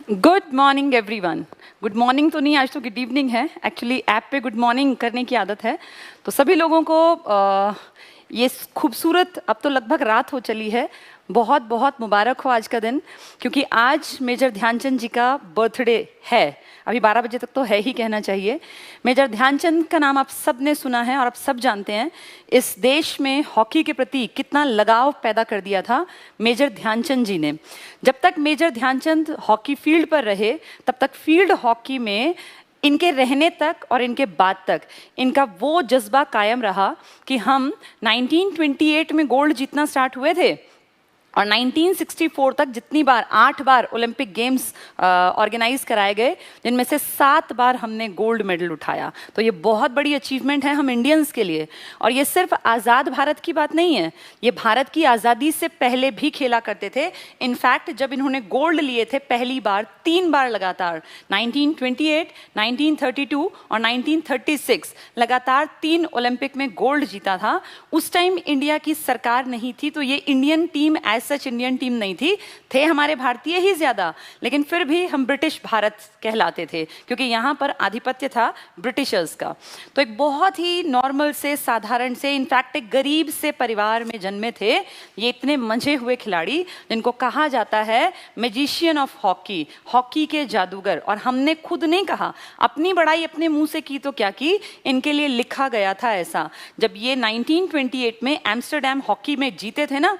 Good morning everyone. Good morning तो नहीं, आज तो गुड इवनिंग है। एक्चुअली ऐप पे गुड मॉर्निंग करने की आदत है, तो सभी लोगों को ये खूबसूरत, अब तो लगभग रात हो चली है, बहुत बहुत मुबारक हो आज का दिन, क्योंकि आज मेजर ध्यानचंद जी का बर्थडे है। अभी 12 बजे तक तो है ही कहना चाहिए। मेजर ध्यानचंद का नाम आप सब ने सुना है और आप सब जानते हैं इस देश में हॉकी के प्रति कितना लगाव पैदा कर दिया था मेजर ध्यानचंद जी ने। जब तक मेजर ध्यानचंद हॉकी फील्ड पर रहे, तब तक फील्ड हॉकी में इनके रहने तक और इनके बाद तक इनका वो जज्बा कायम रहा कि हम 1928 में गोल्ड जीतना स्टार्ट हुए थे और 1964 तक जितनी बार 8 बार ओलंपिक गेम्स ऑर्गेनाइज कराए गए, जिनमें से 7 बार हमने गोल्ड मेडल उठाया। तो ये बहुत बड़ी अचीवमेंट है हम इंडियंस के लिए। और ये सिर्फ आज़ाद भारत की बात नहीं है, ये भारत की आज़ादी से पहले भी खेला करते थे। इनफैक्ट जब इन्होंने गोल्ड लिए थे पहली बार, 3 बार लगातार, 1928, 1932 और 1936 लगातार 3 ओलंपिक में गोल्ड जीता था। उस टाइम इंडिया की सरकार नहीं थी, तो ये इंडियन टीम सच इंडियन टीम नहीं थी, थे हमारे भारतीय ही ज्यादा, लेकिन फिर भी हम ब्रिटिश भारत कहलाते थे क्योंकि यहाँ पर आधिपत्य था ब्रिटिशर्स का। तो एक बहुत ही नॉर्मल से, साधारण से, इनफैक्ट एक गरीब से परिवार में जन्मे थे ये इतने मंझे हुए खिलाड़ी, जिनको कहा जाता है मैजिशियन ऑफ हॉकी, हॉकी के जादूगर। और हमने खुद नहीं कहा, अपनी बड़ाई अपने मुंह से की तो क्या की, इनके लिए लिखा गया था ऐसा। जब ये 1928 में एम्स्टरडैम हॉकी में जीते थे ना,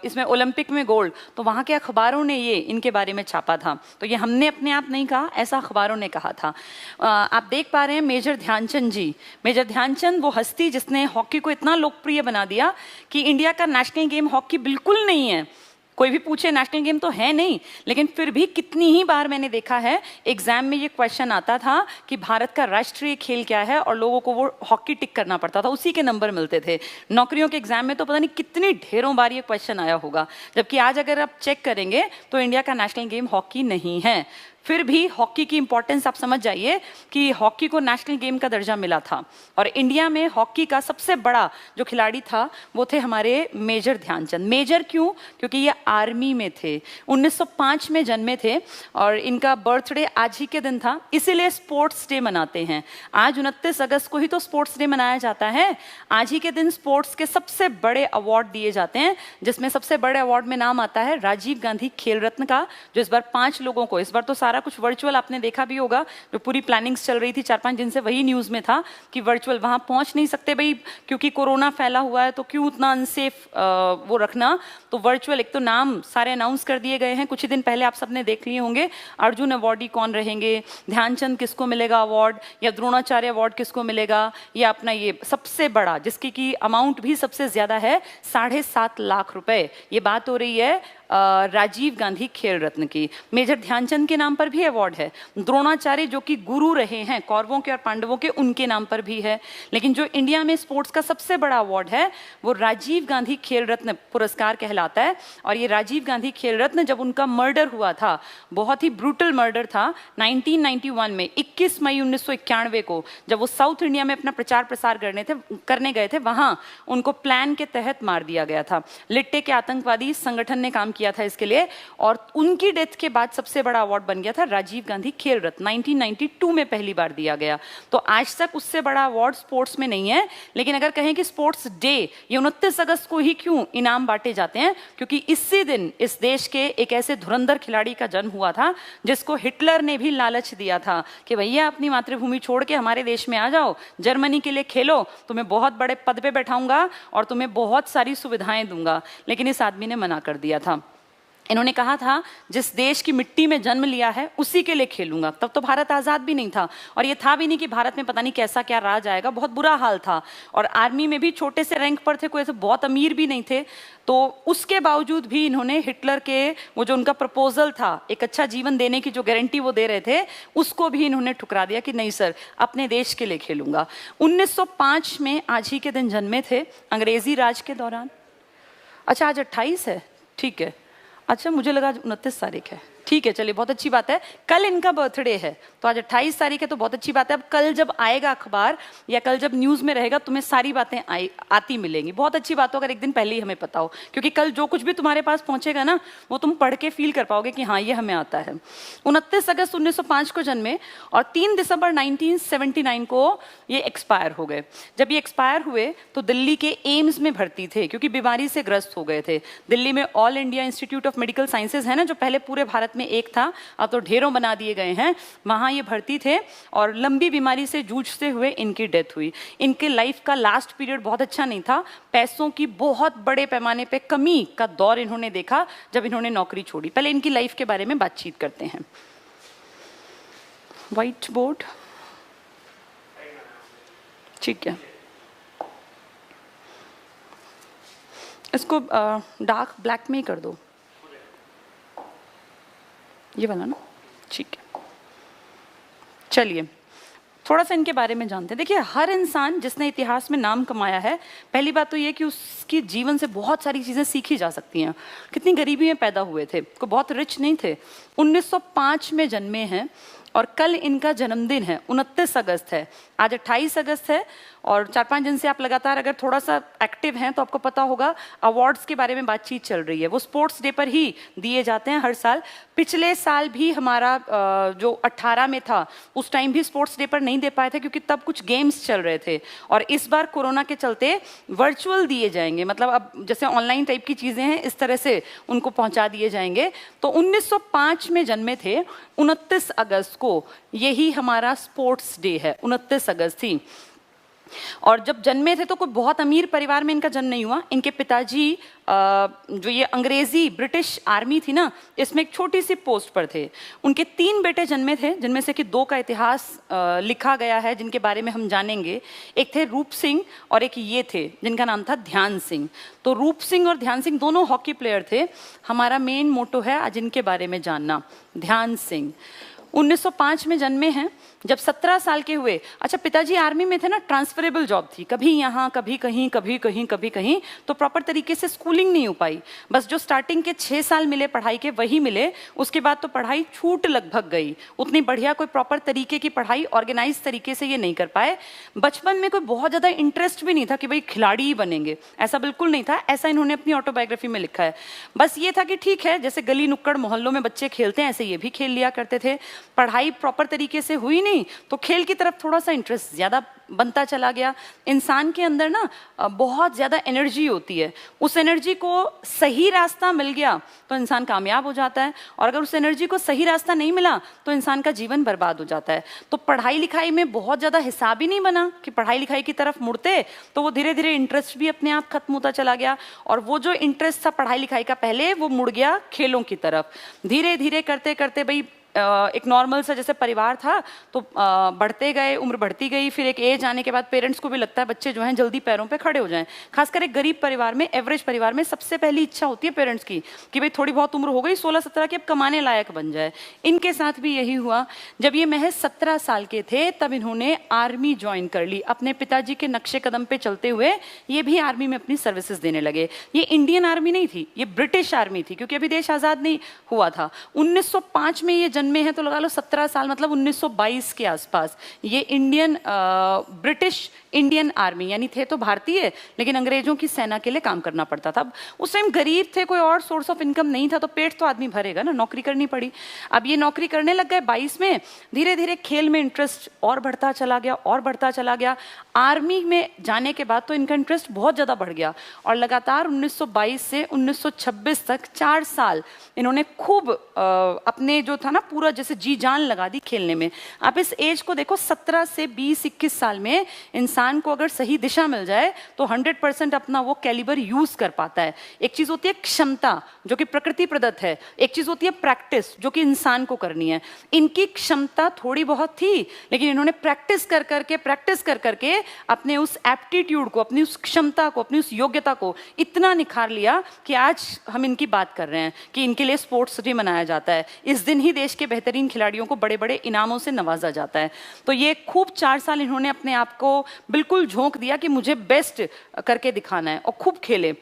इसमें ओलंपिक में गोल्ड, तो वहाँ के अखबारों ने ये इनके बारे में छापा था। तो ये हमने अपने आप नहीं कहा, ऐसा अखबारों ने कहा था। आप देख पा रहे हैं मेजर ध्यानचंद जी। मेजर ध्यानचंद वो हस्ती जिसने हॉकी को इतना लोकप्रिय बना दिया कि इंडिया का नेशनल गेम हॉकी बिल्कुल नहीं है। कोई भी पूछे नेशनल गेम तो है नहीं, लेकिन फिर भी कितनी ही बार मैंने देखा है एग्जाम में ये क्वेश्चन आता था कि भारत का राष्ट्रीय खेल क्या है, और लोगों को वो हॉकी टिक करना पड़ता था, उसी के नंबर मिलते थे। नौकरियों के एग्जाम में तो पता नहीं कितनी ढेरों बार ये क्वेश्चन आया होगा, जबकि आज अगर आप चेक करेंगे तो इंडिया का नेशनल गेम हॉकी नहीं है। फिर भी हॉकी की इंपॉर्टेंस आप समझ जाइए कि हॉकी को नेशनल गेम का दर्जा मिला था। और इंडिया में हॉकी का सबसे बड़ा जो खिलाड़ी था वो थे हमारे मेजर ध्यानचंद। मेजर क्यों? क्योंकि ये आर्मी में थे, 1905 में जन्मे थे और इनका बर्थडे आज ही के दिन था, इसीलिए स्पोर्ट्स डे मनाते हैं। आज 29 अगस्त को ही तो स्पोर्ट्स डे मनाया जाता है। आज ही के दिन स्पोर्ट्स के सबसे बड़े अवार्ड दिए जाते हैं, जिसमें सबसे बड़े अवार्ड में नाम आता है राजीव गांधी खेल रत्न का, जो इस बार 5 लोगों को, इस बार तो सारा कुछ वर्चुअल आपने देखा भी होगा, जो पूरी प्लानिंग्स चल रही थी 4-5 दिन से, वही न्यूज में था कि वर्चुअल, वहां पहुंच नहीं सकते भाई क्योंकि कोरोना फैला हुआ है, तो क्यों उतना अनसेफ वो रखना, तो वर्चुअल। एक तो नाम सारे अनाउंस कर दिए गए हैं, कुछ ही दिन पहले आप सबने देख लिए होंगे। अर्जुन अवार्डी कौन रहेंगे, ध्यानचंद किसको मिलेगा अवार्ड, या द्रोणाचार्य अवार्ड किसको मिलेगा, या अपना ये सबसे बड़ा जिसकी की अमाउंट भी सबसे ज्यादा है 7.5 लाख रुपए, ये बात हो रही है राजीव गांधी खेल रत्न की। मेजर ध्यानचंद के नाम पर भी अवार्ड है। द्रोणाचार्य जो कि गुरु रहे हैं कौरवों के और पांडवों के, उनके नाम पर भी है। लेकिन जो इंडिया में स्पोर्ट्स का सबसे बड़ा अवार्ड है वो राजीव गांधी खेल रत्न पुरस्कार कहलाता है। और ये राजीव गांधी खेल रत्न, जब उनका मर्डर हुआ था, बहुत ही ब्रूटल मर्डर था 1991 में, 21 मई 1991 को, जब वो साउथ इंडिया में अपना प्रचार प्रसार करने गए थे, वहां उनको प्लान के तहत मार दिया गया था। लिट्टे के आतंकवादी संगठन ने काम किया था इसके लिए, और उनकी डेथ के बाद सबसे बड़ा अवार्ड बन गया था राजीव गांधी खेल रत्न, 1992 में पहली बार दिया गया। तो आज तक उससे बड़ा अवार्ड स्पोर्ट्स में नहीं है। लेकिन अगर कहें कि स्पोर्ट्स डे ये 29 अगस्त को ही क्यों इनाम बांटे जाते हैं, क्योंकि इसी दिन इस देश के एक ऐसे धुरंधर खिलाड़ी का जन्म हुआ था जिसको हिटलर ने भी लालच दिया था कि भैया अपनी मातृभूमि छोड़ के हमारे देश में आ जाओ, जर्मनी के लिए खेलो, तुम्हें बहुत बड़े पद पे बैठाऊंगा और तुम्हें बहुत सारी सुविधाएं दूंगा। लेकिन इस आदमी ने मना कर दिया था। इन्होंने कहा था जिस देश की मिट्टी में जन्म लिया है उसी के लिए खेलूंगा। तब तो भारत आजाद भी नहीं था, और ये था भी नहीं कि भारत में पता नहीं कैसा क्या राज आएगा, बहुत बुरा हाल था। और आर्मी में भी छोटे से रैंक पर थे, कोई ऐसे बहुत अमीर भी नहीं थे। तो उसके बावजूद भी इन्होंने हिटलर के वो जो उनका प्रपोजल था, एक अच्छा जीवन देने की जो गारंटी वो दे रहे थे, उसको भी इन्होंने ठुकरा दिया कि नहीं सर, अपने देश के लिए खेलूंगा। 1905 में आज ही के दिन जन्मे थे, अंग्रेजी राज के दौरान। अच्छा आज 28 है, ठीक है। अच्छा मुझे लगा 29 तारीख है। ठीक है, चलिए बहुत अच्छी बात है। कल इनका बर्थडे है, तो आज 28 तारीख है, तो बहुत अच्छी बात है। अब कल जब आएगा अखबार या कल जब न्यूज में रहेगा, तुम्हें सारी बातें आती मिलेंगी। बहुत अच्छी बात हो अगर एक दिन पहले ही हमें पता हो, क्योंकि कल जो कुछ भी तुम्हारे पास पहुंचेगा ना, वो तुम पढ़ के फील कर पाओगे कि हाँ ये हमें आता है। 29 अगस्त 1905 को जन्मे और 3 दिसंबर 1979 को ये एक्सपायर हो गए। जब ये एक्सपायर हुए तो दिल्ली के एम्स में भर्ती थे, क्योंकि बीमारी से ग्रस्त हो गए थे। दिल्ली में all India institute of medical sciences है ना, जो पहले पूरे भारत में एक था, अब तो ढेरों बना दिए गए हैं, वहां ये भर्ती थे और लंबी बीमारी से जूझते हुए इनकी डेथ हुई। इनके लाइफ का लास्ट पीरियड बहुत अच्छा नहीं था। पैसों की बहुत बड़े पैमाने पे कमी का दौर इन्होंने देखा जब इन्होंने नौकरी छोड़ी। पहले इनकी लाइफ के बारे में बातचीत करते हैं। व्हाइट बोर्ड, ठीक है, इसको डार्क ब्लैक में ही कर दो, ये वाला ना, ठीक है। चलिए थोड़ा सा इनके बारे में जानते हैं। देखिए, हर इंसान जिसने इतिहास में नाम कमाया है, पहली बात तो ये कि उसकी जीवन से बहुत सारी चीज़ें सीखी जा सकती हैं। कितनी गरीबी में पैदा हुए थे, कोई बहुत रिच नहीं थे। 1905 में जन्मे हैं और कल इनका जन्मदिन है, 29 अगस्त है, आज 28 अगस्त है। और 4-5 दिन से आप लगातार अगर थोड़ा सा एक्टिव हैं तो आपको पता होगा अवार्ड्स के बारे में बातचीत चल रही है। वो स्पोर्ट्स डे पर ही दिए जाते हैं हर साल। पिछले साल भी हमारा जो 18 में था, उस टाइम भी स्पोर्ट्स डे पर नहीं दे पाए थे, क्योंकि तब कुछ गेम्स चल रहे थे। और इस बार कोरोना के चलते वर्चुअल दिए जाएंगे, मतलब अब जैसे ऑनलाइन टाइप की चीज़ें हैं, इस तरह से उनको पहुँचा दिए जाएंगे। तो 1905 में जन्मे थे, 29 अगस्त को यही हमारा स्पोर्ट्स डे है, 29 अगस्त थी। और जब जन्मे थे तो कोई बहुत अमीर परिवार में इनका जन्म नहीं हुआ। इनके पिताजी जो ये अंग्रेजी ब्रिटिश आर्मी थी ना, इसमें एक छोटी सी पोस्ट पर थे। उनके 3 बेटे जन्मे थे, जिनमें से कि 2 का इतिहास लिखा गया है, जिनके बारे में हम जानेंगे। एक थे रूप सिंह और एक ये थे जिनका नाम था ध्यान सिंह। तो रूप सिंह और ध्यान सिंह दोनों हॉकी प्लेयर थे। हमारा मेन मोटो है आज इनके बारे में जानना। ध्यान सिंह 1905 में जन्मे हैं। जब 17 साल के हुए, अच्छा पिताजी आर्मी में थे ना, ट्रांसफरेबल जॉब थी, कभी यहाँ कभी कहीं, कभी कहीं कभी कहीं, तो प्रॉपर तरीके से स्कूलिंग नहीं हो पाई। बस जो स्टार्टिंग के 6 साल मिले पढ़ाई के वही मिले, उसके बाद तो पढ़ाई छूट लगभग गई। उतनी बढ़िया कोई प्रॉपर तरीके की पढ़ाई ऑर्गेनाइज तरीके से ये नहीं कर पाए। बचपन में कोई बहुत ज़्यादा इंटरेस्ट भी नहीं था कि भाई खिलाड़ी ही बनेंगे, ऐसा बिल्कुल नहीं था। ऐसा इन्होंने अपनी ऑटोबायोग्राफी में लिखा है। बस ये था कि ठीक है, जैसे गली नुक्कड़ मोहल्लों में बच्चे खेलते हैं, ऐसे ये भी खेल लिया करते थे। पढ़ाई प्रॉपर तरीके से हुई नहीं, तो खेल की तरफ थोड़ा सा इंटरेस्ट ज़्यादा बनता चला गया। इंसान के अंदर ना बहुत ज़्यादा एनर्जी होती है, उस एनर्जी को सही रास्ता मिल गया तो इंसान कामयाब हो जाता है, और अगर उस एनर्जी को सही रास्ता नहीं मिला तो इंसान का जीवन बर्बाद हो जाता है। तो पढ़ाई लिखाई में बहुत ज़्यादा हिसाब ही नहीं बना कि पढ़ाई लिखाई की तरफ मुड़ते, तो वो धीरे धीरे इंटरेस्ट भी अपने आप खत्म होता चला गया। और वो जो इंटरेस्ट था पढ़ाई लिखाई का पहले, वो मुड़ गया खेलों की तरफ। धीरे धीरे करते करते भाई एक नॉर्मल सा जैसे परिवार था, तो बढ़ते गए, उम्र बढ़ती गई। फिर एक एज आने के बाद पेरेंट्स को भी लगता है बच्चे जो हैं जल्दी पैरों पे खड़े हो जाएं। खासकर एक गरीब परिवार में, एवरेज परिवार में सबसे पहली इच्छा होती है पेरेंट्स की कि भाई थोड़ी बहुत उम्र हो गई, 16-17 की, अब कमाने लायक बन जाए। इनके साथ भी यही हुआ। जब ये महज 17 साल के थे तब इन्होंने आर्मी ज्वाइन कर ली। अपने पिताजी के नक्शे कदम पे चलते हुए ये भी आर्मी में अपनी सर्विसेज देने लगे। ये इंडियन आर्मी नहीं थी, ये ब्रिटिश आर्मी थी, क्योंकि अभी देश आज़ाद नहीं हुआ था। 1905 में ये जन्मे हैं, तो लगा लो 17 साल, मतलब 1922 के आसपास ये इंडियन ब्रिटिश इंडियन आर्मी, यानी थे तो भारतीय लेकिन अंग्रेजों की सेना के लिए काम करना पड़ता था। अब उस टाइम गरीब थे, कोई और सोर्स ऑफ इनकम नहीं था, तो पेट तो आदमी भरेगा ना, नौकरी करनी पड़ी। अब ये नौकरी करने लग गए 22 में। धीरे धीरे खेल में इंटरेस्ट और बढ़ता चला गया और बढ़ता चला गया। आर्मी में जाने के बाद तो इनका इंटरेस्ट बहुत ज़्यादा बढ़ गया, और लगातार 1922 से 1926 तक 4 साल इन्होंने खूब अपने जो था ना पूरा जैसे जी जान लगा दी खेलने में। आप इस एज को देखो, 17 से 20-21 साल में इंसान को अगर सही दिशा मिल जाए तो 100% अपना वो कैलिबर यूज कर पाता है। एक चीज होती है क्षमता जो कि प्रकृति प्रदत्त है, एक चीज होती है प्रैक्टिस जो कि इंसान को करनी है। इनकी क्षमता थोड़ी बहुत थी, लेकिन इन्होंने प्रैक्टिस कर करके अपने उस एप्टीट्यूड को, अपनी उस क्षमता को, अपनी उस योग्यता को इतना निखार लिया कि आज हम इनकी बात कर रहे हैं कि इनके लिए स्पोर्ट्स डे मनाया जाता है। इस दिन ही देश के बेहतरीन खिलाड़ियों को बड़े बड़े इनामों से नवाजा जाता है। तो ये खूब 4 साल इन्होंने अपने आप को बिल्कुल झोंक दिया कि मुझे बेस्ट करके दिखाना है, और खूब खेले।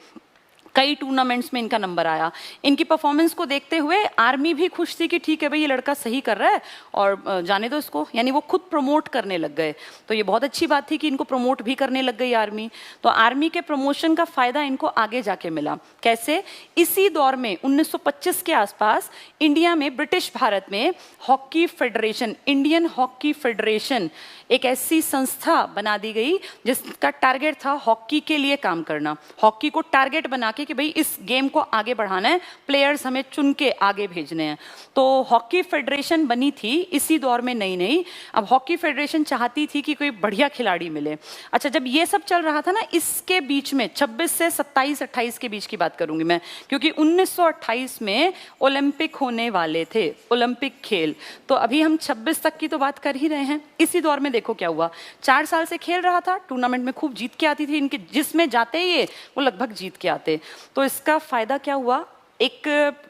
कई टूर्नामेंट्स में इनका नंबर आया। इनकी परफॉर्मेंस को देखते हुए आर्मी भी खुश थी कि ठीक है भाई, ये लड़का सही कर रहा है और जाने दो इसको, यानी वो खुद प्रमोट करने लग गए। तो ये बहुत अच्छी बात थी कि इनको प्रमोट भी करने लग गई आर्मी। तो आर्मी के प्रमोशन का फायदा इनको आगे जाके मिला। कैसे? इसी दौर में 1925 के आसपास इंडिया में, ब्रिटिश भारत में hockey federation, Indian hockey federation, एक ऐसी संस्था बना दी गई जिसका टारगेट था हॉकी के लिए काम करना। हॉकी को टारगेट बना के कि भाई इस गेम को आगे बढ़ाना है, प्लेयर्स हमें चुन के आगे भेजने हैं। तो हॉकी फेडरेशन बनी थी इसी दौर में नई नई। अब हॉकी फेडरेशन चाहती थी कि कोई बढ़िया खिलाड़ी मिले। अच्छा, जब ये सब चल रहा था ना, इसके बीच में 26 से 27-28 के बीच की बात करूंगी मैं, क्योंकि 1928 में ओलंपिक होने वाले थे, ओलंपिक खेल। तो अभी हम 26 तक की तो बात कर ही रहे हैं। इसी दौर में देखो क्या हुआ, 4 साल से खेल रहा था, टूर्नामेंट में खूब जीत के आती थी इनके, जिसमें जाते ही ये वो लगभग जीत के आते। तो इसका फायदा क्या हुआ, एक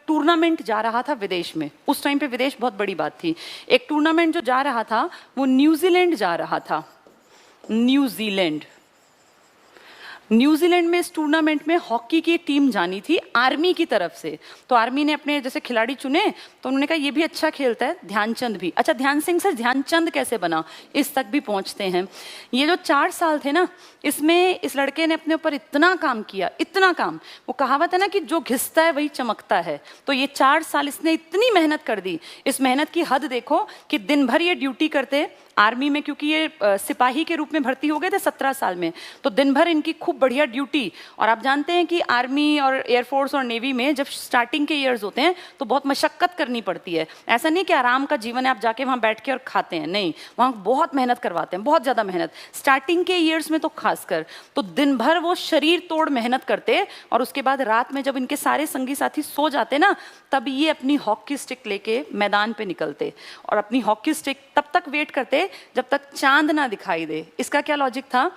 टूर्नामेंट जा रहा था विदेश में, उस टाइम पे विदेश बहुत बड़ी बात थी। एक टूर्नामेंट जो जा रहा था वो न्यूजीलैंड जा रहा था, न्यूजीलैंड में इस टूर्नामेंट में हॉकी की टीम जानी थी आर्मी की तरफ से। तो आर्मी ने अपने जैसे खिलाड़ी चुने, तो उन्होंने कहा ये भी अच्छा खेलता है, ध्यानचंद भी। अच्छा, ध्यान सिंह से ध्यानचंद कैसे बना, इस तक भी पहुंचते हैं। ये जो 4 साल थे ना, इसमें इस लड़के ने अपने ऊपर इतना काम किया, इतना काम, वो कहावत है ना कि जो घिसता है वही चमकता है। तो ये 4 साल इसने इतनी मेहनत कर दी। इस मेहनत की हद देखो कि दिन भर ये ड्यूटी करते आर्मी में, क्योंकि ये सिपाही के रूप में भर्ती हो गए थे 17 साल में। तो दिन भर इनकी खूब बढ़िया ड्यूटी। और आप जानते हैं कि आर्मी और एयरफोर्स और नेवी में जब स्टार्टिंग के ईयर्स होते हैं तो बहुत मशक्कत करनी पड़ती है। ऐसा नहीं कि आराम का जीवन है, आप जाके वहाँ बैठ के और खाते हैं, नहीं, वहाँ बहुत मेहनत करवाते हैं, बहुत ज़्यादा मेहनत, स्टार्टिंग के ईयर्स में तो खासकर। तो दिन भर वो शरीर तोड़ मेहनत करते, और उसके बाद रात में जब इनके सारे संगी साथी सो जाते ना, तब ये अपनी हॉकी स्टिक लेके मैदान पे निकलते, और अपनी हॉकी स्टिक तब तक वेट करते जब तक चांद ना दिखाई दे। इसका क्या लॉजिक था,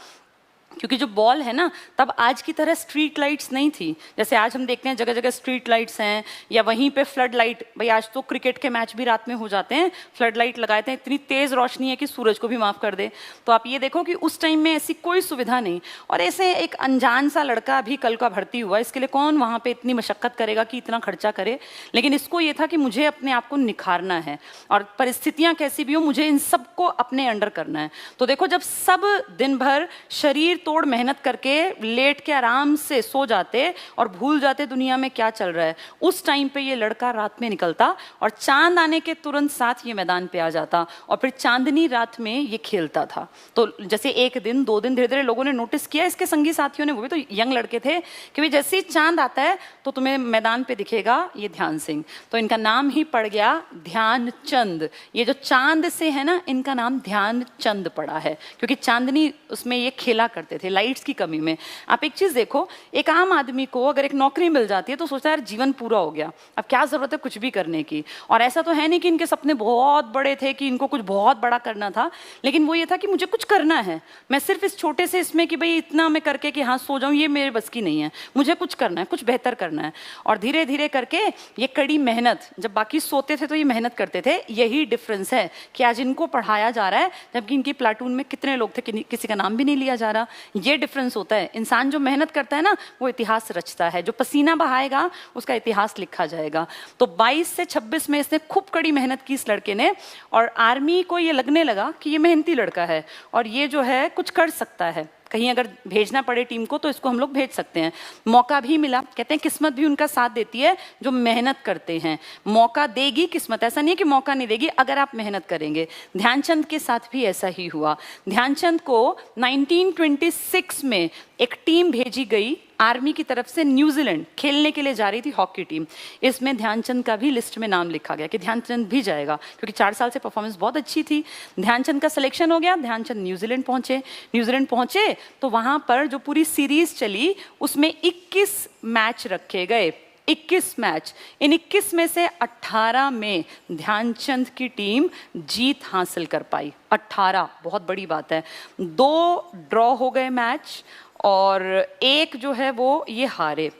क्योंकि जो बॉल है ना, तब आज की तरह स्ट्रीट लाइट्स नहीं थी। जैसे आज हम देखते हैं जगह जगह स्ट्रीट लाइट्स हैं, या वहीं पे फ्लड लाइट, भाई आज तो क्रिकेट के मैच भी रात में हो जाते हैं, फ्लड लाइट लगाते हैं, इतनी तेज रोशनी है कि सूरज को भी माफ कर दे। तो आप ये देखो कि उस टाइम में ऐसी कोई सुविधा नहीं, और ऐसे एक अनजान सा लड़का अभी कल का भर्ती हुआ, इसके लिए कौन वहाँ पे इतनी मशक्कत करेगा कि इतना खर्चा करे। लेकिन इसको ये था कि मुझे अपने आप को निखारना है, और परिस्थितियाँ कैसी भी हो मुझे इन सबको अपने अंडर करना है। तो देखो, जब सब दिन भर शरीर तोड़ मेहनत करके लेट के आराम से सो जाते और भूल जाते दुनिया में क्या चल रहा है, उस टाइम पे ये लड़का रात में निकलता और चांद आने के तुरंत साथ ये मैदान पे आ जाता, और फिर चांदनी रात में ये खेलता था। तो जैसे 1 दिन 2 दिन धीरे धीरे लोगों ने नोटिस किया, इसके संगी साथियों ने, वो भी तो यंग लड़के थे, कि भाई जैसे ही चांद आता है तो तुम्हें मैदान पे दिखेगा ये ध्यान सिंह। तो इनका नाम ही पड़ गया ध्यानचंद। ये जो चांद से है ना, इनका नाम ध्यानचंद पड़ा है, क्योंकि चांदनी उसमें ये खेला करते थे लाइट्स की कमी में। आप एक चीज देखो, एक आम आदमी को अगर एक नौकरी मिल जाती है तो सोचता है यार जीवन पूरा हो गया, अब क्या जरूरत है कुछ भी करने की। और ऐसा तो है नहीं कि इनके सपने बहुत बड़े थे, कि इनको कुछ बहुत बड़ा करना था, लेकिन वो ये था कि मुझे कुछ करना है। मैं सिर्फ इस छोटे से इसमें कि भाई इतना मैं करके कि हाँ सो जाऊं, ये मेरे बस की नहीं है, मुझे कुछ करना है, कुछ बेहतर करना है। और धीरे धीरे करके ये कड़ी मेहनत, जब बाकी सोते थे तो ये मेहनत करते थे। यही डिफरेंस है कि आज इनको पढ़ाया जा रहा है, जबकि इनकी प्लाटून में कितने लोग थे किसी का नाम भी नहीं लिया जा रहा। ये डिफरेंस होता है। इंसान जो मेहनत करता है ना, वो इतिहास रचता है, जो पसीना बहाएगा उसका इतिहास लिखा जाएगा। तो 22 से 26 में इसने खूब कड़ी मेहनत की इस लड़के ने, और आर्मी को ये लगने लगा कि ये मेहनती लड़का है और ये जो है कुछ कर सकता है, कहीं अगर भेजना पड़े टीम को तो इसको हम लोग भेज सकते हैं। मौका भी मिला, कहते हैं किस्मत भी उनका साथ देती है जो मेहनत करते हैं। मौका देगी किस्मत, ऐसा नहीं है कि मौका नहीं देगी अगर आप मेहनत करेंगे। ध्यानचंद के साथ भी ऐसा ही हुआ। ध्यानचंद को 1926 में एक टीम भेजी गई आर्मी की तरफ से, न्यूजीलैंड खेलने के लिए जा रही थी हॉकी टीम। इसमें ध्यानचंद का भी लिस्ट में नाम लिखा गया कि ध्यानचंद भी जाएगा, क्योंकि 4 साल से परफॉर्मेंस बहुत अच्छी थी। ध्यानचंद का सिलेक्शन हो गया, ध्यानचंद न्यूजीलैंड पहुंचे तो वहां पर जो पूरी सीरीज चली उसमें 21 मैच रखे गए, 21 मैच। इन 21 में से 18 में ध्यानचंद की टीम जीत हासिल कर पाई। 18 बहुत बड़ी बात है। 2 ड्रॉ हो गए मैच और 1 जो है वो ये हारे।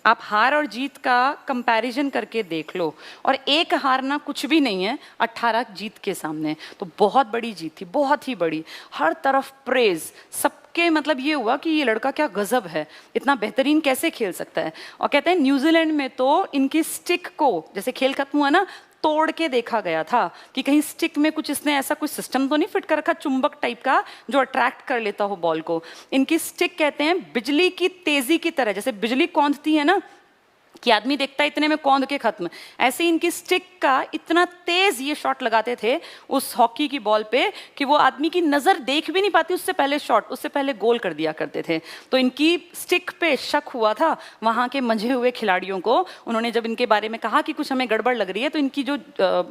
आप हार और जीत का कंपैरिजन करके देख लो, और एक हारना कुछ भी नहीं है 18 जीत के सामने। तो बहुत बड़ी जीत थी, बहुत ही बड़ी, हर तरफ प्रेज, सबके मतलब ये हुआ कि ये लड़का क्या गजब है, इतना बेहतरीन कैसे खेल सकता है। और कहते हैं न्यूजीलैंड में तो इनकी स्टिक को, जैसे खेल खत्म हुआ ना, तोड़ के देखा गया था कि कहीं स्टिक में कुछ इसने ऐसा कुछ सिस्टम तो नहीं फिट कर रखा, चुंबक टाइप का जो अट्रैक्ट कर लेता हो बॉल को। इनकी स्टिक कहते हैं बिजली की तेजी की तरह, जैसे बिजली कौंधती है ना कि आदमी देखता है इतने में कौंध के खत्म, ऐसे ही इनकी स्टिक का इतना तेज ये शॉट लगाते थे उस हॉकी की बॉल पे कि वो आदमी की नजर देख भी नहीं पाती, उससे पहले शॉट, उससे पहले गोल कर दिया करते थे। तो इनकी स्टिक पे शक हुआ था वहां के मंझे हुए खिलाड़ियों को। उन्होंने जब इनके बारे में कहा कि कुछ हमें गड़बड़ लग रही है, तो इनकी जो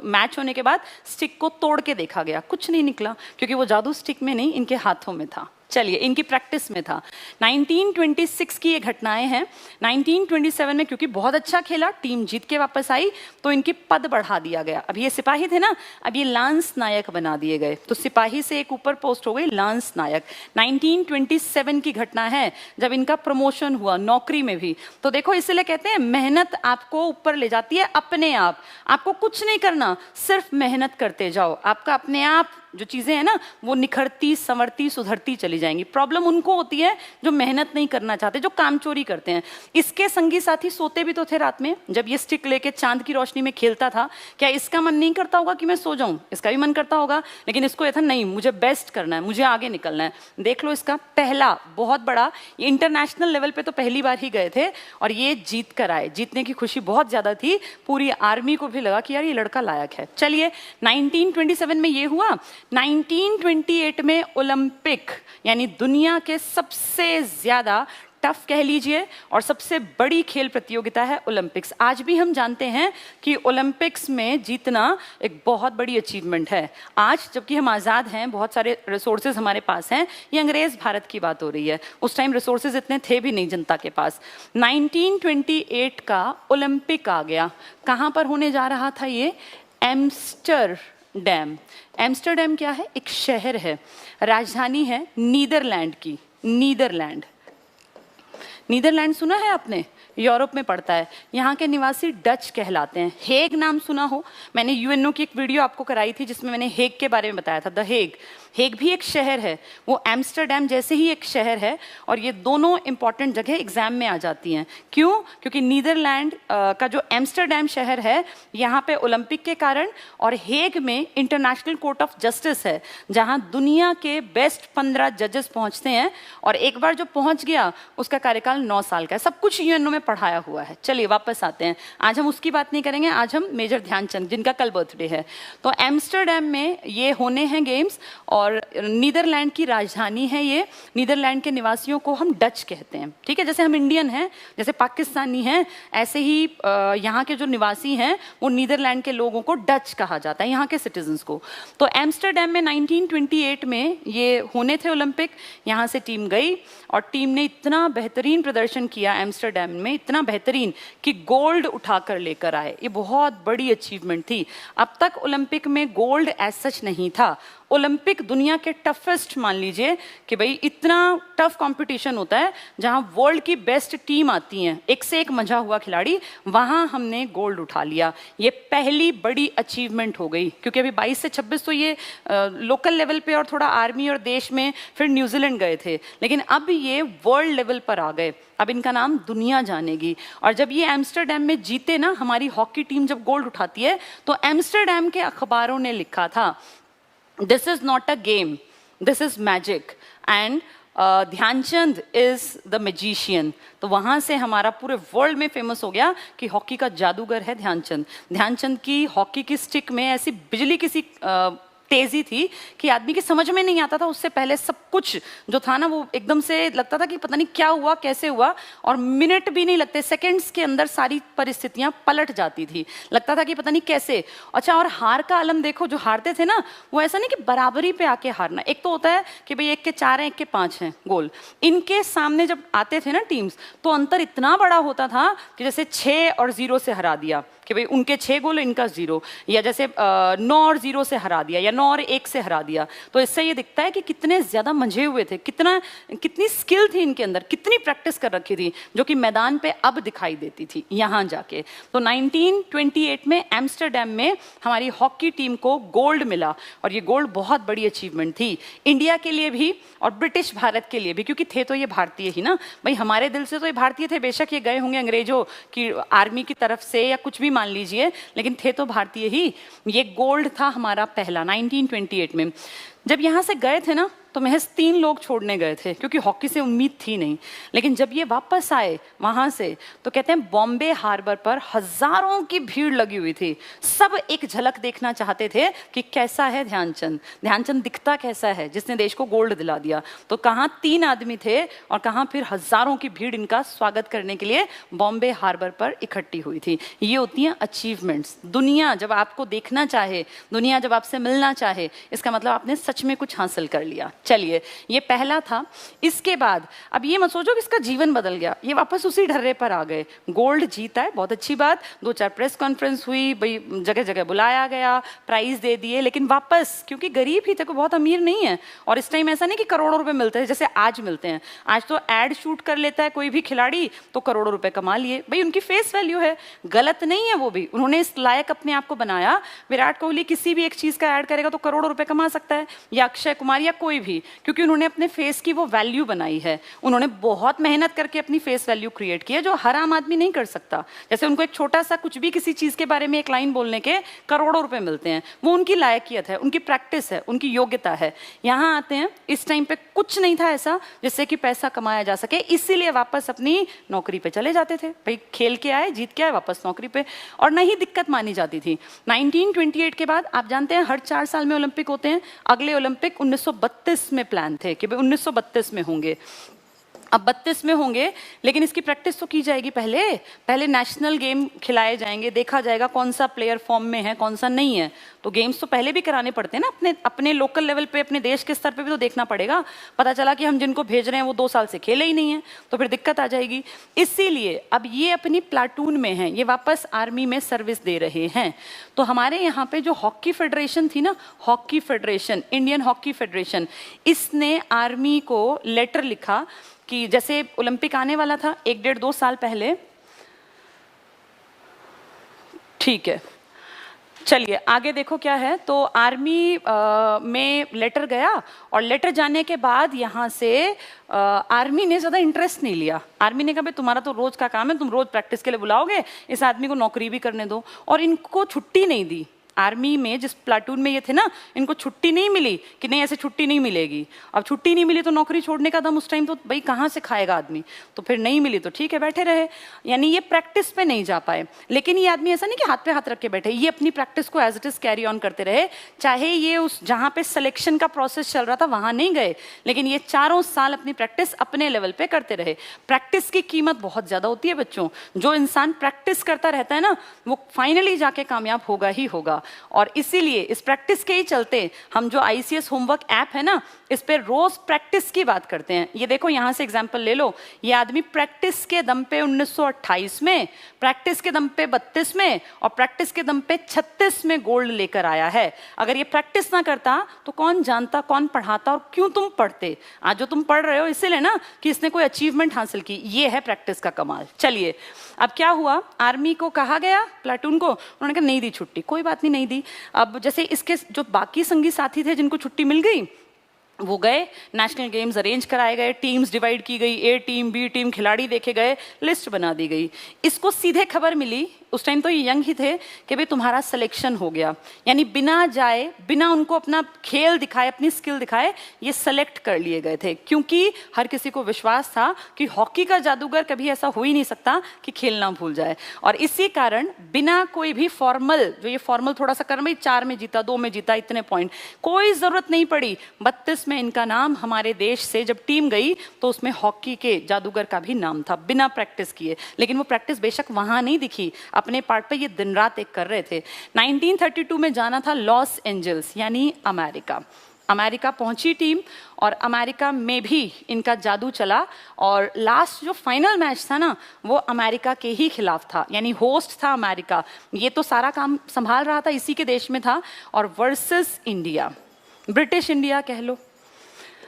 मैच होने के बाद स्टिक को तोड़ के देखा गया, कुछ नहीं निकला, क्योंकि वो जादू स्टिक में नहीं, इनके हाथों में था। चलिए, इनकी प्रैक्टिस में था। 1926 की ये घटनाएं हैं। 1927 में क्योंकि बहुत अच्छा खेला, टीम जीत के वापस आई, तो इनकी पद बढ़ा दिया गया। अब ये सिपाही थे ना, अब ये लांस नायक बना दिए गए, तो सिपाही से एक ऊपर पोस्ट हो गई लांस नायक। 1927 की घटना है जब इनका प्रमोशन हुआ नौकरी में भी। तो देखो, इसलिए कहते हैं मेहनत आपको ऊपर ले जाती है अपने आप। आपको कुछ नहीं करना, सिर्फ मेहनत करते जाओ, आपका अपने आप जो चीजें हैं ना वो निखरती, संवरती, सुधरती चली जाएंगी। प्रॉब्लम उनको होती है जो मेहनत नहीं करना चाहते, जो काम चोरी करते हैं। इसके संगी साथी सोते भी तो थे रात में, जब ये स्टिक लेके चांद की रोशनी में खेलता था। क्या इसका मन नहीं करता होगा कि मैं सो जाऊं? इसका भी मन करता होगा, लेकिन इसको ये था नहीं, मुझे बेस्ट करना है, मुझे आगे निकलना है। देख लो, इसका पहला बहुत बड़ा, ये इंटरनेशनल लेवल पे तो पहली बार ही गए थे और ये जीत कर आए। जीतने की खुशी बहुत ज्यादा थी, पूरी आर्मी को भी लगा कि यार ये लड़का लायक है। चलिए, 1927 में ये हुआ। 1928 में ओलंपिक, यानी दुनिया के सबसे ज्यादा टफ कह लीजिए और सबसे बड़ी खेल प्रतियोगिता है ओलंपिक्स। आज भी हम जानते हैं कि ओलंपिक्स में जीतना एक बहुत बड़ी अचीवमेंट है। आज जबकि हम आज़ाद हैं, बहुत सारे रिसोर्सेज हमारे पास हैं, ये अंग्रेज भारत की बात हो रही है, उस टाइम रिसोर्सेज इतने थे भी नहीं जनता के पास। 1928 का ओलंपिक आ गया। कहाँ पर होने जा रहा था ये? एम्स्टरडैम। एम्स्टरडैम क्या है? एक शहर है, राजधानी है नीदरलैंड की। नीदरलैंड, नीदरलैंड सुना है आपने? यूरोप में पड़ता है। यहाँ के निवासी डच कहलाते हैं। हेग नाम सुना हो? मैंने यूएनओ की एक वीडियो आपको कराई थी जिसमें मैंने हेग के बारे में बताया था। द हेग, हेग भी एक शहर है, वो एम्स्टरडैम जैसे ही एक शहर है। और ये दोनों इंपॉर्टेंट जगह एग्जाम में आ जाती हैं। क्यों? क्योंकि नीदरलैंड का जो एम्स्टरडैम शहर है, यहाँ पे ओलंपिक के कारण, और हेग में इंटरनेशनल कोर्ट ऑफ जस्टिस है, जहाँ दुनिया के बेस्ट 15 जजेस पहुँचते हैं। और एक बार जो पहुँच गया उसका कार्यकाल 9 साल का है। सब कुछ यूएनओ में पढ़ाया हुआ है। चलिए वापस आते हैं, आज हम उसकी बात नहीं करेंगे, आज हम मेजर ध्यानचंद जिनका कल बर्थडे है। तो एम्स्टरडैम में ये होने हैं गेम्स, और नीदरलैंड की राजधानी है ये। नीदरलैंड के निवासियों को हम डच कहते हैं, ठीक है? जैसे हम इंडियन हैं, जैसे पाकिस्तानी हैं, ऐसे ही यहाँ के जो निवासी हैं वो नीदरलैंड के लोगों को डच कहा जाता है, यहाँ के सिटीजन्स को। तो एम्स्टरडैम में 1928 में ये होने थे ओलंपिक। यहाँ से टीम गई और टीम ने इतना बेहतरीन प्रदर्शन किया एम्स्टरडैम में, इतना बेहतरीन कि गोल्ड उठाकर लेकर आए। ये बहुत बड़ी अचीवमेंट थी। अब तक ओलंपिक में गोल्ड एज सच नहीं था। ओलंपिक दुनिया के टफेस्ट, मान लीजिए कि भाई इतना टफ कंपटीशन होता है जहां वर्ल्ड की बेस्ट टीम आती हैं, एक से एक मजा हुआ खिलाड़ी, वहां हमने गोल्ड उठा लिया। ये पहली बड़ी अचीवमेंट हो गई, क्योंकि अभी 22 से 26 तो ये लोकल लेवल पे और थोड़ा आर्मी और देश में, फिर न्यूजीलैंड गए थे, लेकिन अब ये वर्ल्ड लेवल पर आ गए। अब इनका नाम दुनिया जानेगी। और जब ये एम्स्टरडैम में जीते ना, हमारी हॉकी टीम जब गोल्ड उठाती है, तो एम्स्टरडैम के अखबारों ने लिखा था, this is not a game, this is magic, and Dhyan Chand is the magician. तो वहाँ से हमारा पूरे वर्ल्ड में फेमस हो गया कि हॉकी का जादूगर है ध्यानचंद। ध्यानचंद की हॉकी की स्टिक में ऐसी बिजली की सी तेजी थी कि आदमी की समझ में नहीं आता था। उससे पहले सब कुछ जो था ना, वो एकदम से लगता था कि पता नहीं क्या हुआ, कैसे हुआ, और मिनट भी नहीं लगते, सेकंड्स के अंदर सारी परिस्थितियां पलट जाती थी। लगता था कि पता नहीं कैसे। अच्छा, और हार का आलम देखो, जो हारते थे ना, वो ऐसा नहीं कि बराबरी पे आके हारना। एक तो होता है कि भाई 1 के 4 हैं, 1 के 5 हैं गोल। इनके सामने जब आते थे ना टीम्स, तो अंतर इतना बड़ा होता था कि जैसे 6 और 0 से हरा दिया, कि भाई उनके 6 गोल इनका 0, या जैसे 9 और 0 से हरा दिया या 9 और 1 से हरा दिया। तो इससे ये दिखता है कि कितने ज्यादा मंझे हुए थे, कितनी स्किल थी इनके अंदर, कितनी प्रैक्टिस कर रखी थी, जो कि मैदान पे अब दिखाई देती थी यहां जाके। तो 1928 में एम्स्टरडैम में हमारी हॉकी टीम को गोल्ड मिला, और ये गोल्ड बहुत बड़ी अचीवमेंट थी इंडिया के लिए भी और ब्रिटिश भारत के लिए भी, क्योंकि थे तो ये भारतीय ही ना भाई, हमारे दिल से तो ये भारतीय थे, बेशक ये गए होंगे अंग्रेजों की आर्मी की तरफ से या कुछ भी मान लीजिए, लेकिन थे तो भारतीय ही। ये गोल्ड था हमारा पहला 1928 में। जब यहाँ से गए थे ना तो महज 3 लोग छोड़ने गए थे, क्योंकि हॉकी से उम्मीद थी नहीं। लेकिन जब ये वापस आए वहां से तो कहते हैं बॉम्बे हार्बर पर हजारों की भीड़ लगी हुई थी। सब एक झलक देखना चाहते थे कि कैसा है ध्यानचंद दिखता कैसा है जिसने देश को गोल्ड दिला दिया। तो कहाँ 3 आदमी थे और कहाँ फिर हजारों की भीड़ इनका स्वागत करने के लिए बॉम्बे हार्बर पर इकट्ठी हुई थी। ये होती हैं अचीवमेंट्स। दुनिया जब आपको देखना चाहे, दुनिया जब आपसे मिलना चाहे, इसका मतलब आपने सच में कुछ हासिल कर लिया। चलिए, ये पहला था। इसके बाद अब ये मत सोचो कि इसका जीवन बदल गया, ये वापस उसी ढर्रे पर आ गए। गोल्ड जीता है, बहुत अच्छी बात, 2-4 प्रेस कॉन्फ्रेंस हुई, भाई जगह जगह बुलाया गया, प्राइज दे दिए, लेकिन वापस क्योंकि गरीब ही थे, कोई बहुत अमीर नहीं है। और इस टाइम ऐसा नहीं कि करोड़ों रुपए मिलते हैं जैसे आज मिलते हैं। आज तो एड शूट कर लेता है कोई भी खिलाड़ी तो करोड़ों रुपए कमा लिए, भाई उनकी फेस वैल्यू है, गलत नहीं है वो भी, उन्होंने इस लायक अपने आप को बनाया। विराट कोहली किसी भी एक चीज का ऐड करेगा तो करोड़ों रुपए कमा सकता है, या अक्षय कुमार या कोई भी, क्योंकि उन्होंने अपने फेस की वो वैल्यू बनाई है। उन्होंने बहुत मेहनत करके अपनी फेस वैल्यू क्रिएट की है, जो हर आम आदमी नहीं कर सकता। जैसे उनको एक छोटा सा कुछ भी किसी चीज के बारे में एक लाइन बोलने के करोड़ों रुपए मिलते हैं, वो उनकी लायकियत है, उनकी प्रैक्टिस है, उनकी योग्यता है। यहाँ आते हैं, इस टाइम पे कुछ नहीं था ऐसा जिससे कि पैसा कमाया जा सके, इसीलिए वापस अपनी नौकरी पे चले जाते थे। भाई खेल के आए, जीत के आए, वापस नौकरी पे, और नहीं दिक्कत मानी जाती थी। 1928 के बाद आप जानते हैं हर 4 साल में ओलंपिक होते हैं। अगले ओलंपिक 1932 में प्लान थे कि भाई 1932 में होंगे। अब 32 में होंगे, लेकिन इसकी प्रैक्टिस तो की जाएगी पहले नेशनल गेम खिलाए जाएंगे, देखा जाएगा कौन सा प्लेयर फॉर्म में है कौन सा नहीं है। तो गेम्स तो पहले भी कराने पड़ते हैं ना, अपने लोकल लेवल पे, अपने देश के स्तर पे भी तो देखना पड़ेगा। पता चला कि हम जिनको भेज रहे हैं वो 2 साल से खेले ही नहीं है, तो फिर दिक्कत आ जाएगी। इसीलिए अब ये अपनी प्लाटून में हैं, ये वापस आर्मी में सर्विस दे रहे हैं। तो हमारे यहाँ पे जो हॉकी फेडरेशन थी ना, hockey federation, Indian hockey federation, इसने आर्मी को लेटर लिखा कि जैसे ओलंपिक आने वाला था 1-1.5-2 साल पहले, ठीक है, चलिए आगे देखो क्या है। तो आर्मी में लेटर गया, और लेटर जाने के बाद यहाँ से आर्मी ने ज़्यादा इंटरेस्ट नहीं लिया। आर्मी ने कहा भाई तुम्हारा तो रोज का काम है, तुम रोज प्रैक्टिस के लिए बुलाओगे, इस आदमी को नौकरी भी करने दो। और इनको छुट्टी नहीं दी। आर्मी में जिस प्लाटून में ये थे ना, इनको छुट्टी नहीं मिली कि नहीं ऐसे छुट्टी नहीं मिलेगी। अब छुट्टी नहीं मिली तो नौकरी छोड़ने का दम उस टाइम तो भाई कहाँ से खाएगा आदमी, तो फिर नहीं मिली तो ठीक है बैठे रहे, यानी ये प्रैक्टिस पे नहीं जा पाए। लेकिन ये आदमी ऐसा नहीं कि हाथ पे हाथ रख के बैठे, ये अपनी प्रैक्टिस को as it is carry on करते रहे। चाहे ये उस जहाँ पे सिलेक्शन का प्रोसेस चल रहा था वहां नहीं गए, लेकिन ये 4 साल अपनी प्रैक्टिस अपने लेवल पे करते रहे। प्रैक्टिस की कीमत बहुत ज्यादा होती है बच्चों, जो इंसान प्रैक्टिस करता रहता है ना, वो फाइनली जाके कामयाब होगा ही होगा। और इसीलिए इस प्रैक्टिस के ही चलते हम जो ICS होमवर्क ऐप है ना, इस पे रोज प्रैक्टिस की बात करते हैं। ये देखो यहाँ से एग्जांपल ले लो, ये आदमी प्रैक्टिस के दम पे 1928 में, प्रैक्टिस के दम पे 32 में, और प्रैक्टिस के दम पे 36 में गोल्ड लेकर आया है। अगर ये प्रैक्टिस ना करता तो कौन जानता, कौन पढ़ाता, और क्यों तुम पढ़ते। आज जो तुम पढ़ रहे हो इसीलिए ना कि इसने कोई अचीवमेंट हासिल की, ये है प्रैक्टिस का कमाल। चलिए अब क्या हुआ, आर्मी को कहा गया, प्लाटून को, उन्होंने कहा नहीं दी छुट्टी, कोई बात नहीं, नहीं दी। अब जैसे इसके जो बाकी संगी साथी थे जिनको छुट्टी मिल गई, वो गए, नेशनल गेम्स अरेंज कराए गए, टीम्स डिवाइड की गई, A टीम B टीम, खिलाड़ी देखे गए, लिस्ट बना दी गई। इसको सीधे खबर मिली, उस टाइम तो ये यंग ही थे, कि भाई तुम्हारा सिलेक्शन हो गया। यानी बिना जाए, बिना उनको अपना खेल दिखाए, अपनी स्किल दिखाए, ये सेलेक्ट कर लिए गए थे। क्योंकि हर किसी को विश्वास था कि हॉकी का जादूगर कभी ऐसा हो ही नहीं सकता कि खेलना भूल जाए। और इसी कारण बिना कोई भी फॉर्मल, जो ये फॉर्मल थोड़ा सा कर, भाई 4 में जीता, 2 में जीता, इतने पॉइंट, कोई जरूरत नहीं पड़ी। 32 में इनका नाम हमारे देश से जब टीम गई तो उसमें हॉकी के जादूगर का भी नाम था, बिना प्रैक्टिस किए। लेकिन वो प्रैक्टिस बेशक वहां नहीं दिखी, अपने पार्ट पे ये दिन रात एक कर रहे थे। 1932 में जाना था लॉस एंजल्स यानी अमेरिका। अमेरिका पहुंची टीम और अमेरिका में भी इनका जादू चला और लास्ट जो फाइनल मैच था ना वो अमेरिका के ही खिलाफ था, यानी होस्ट था अमेरिका, ये तो सारा काम संभाल रहा था, इसी के देश में था, और वर्सेस इंडिया, ब्रिटिश इंडिया कह लो,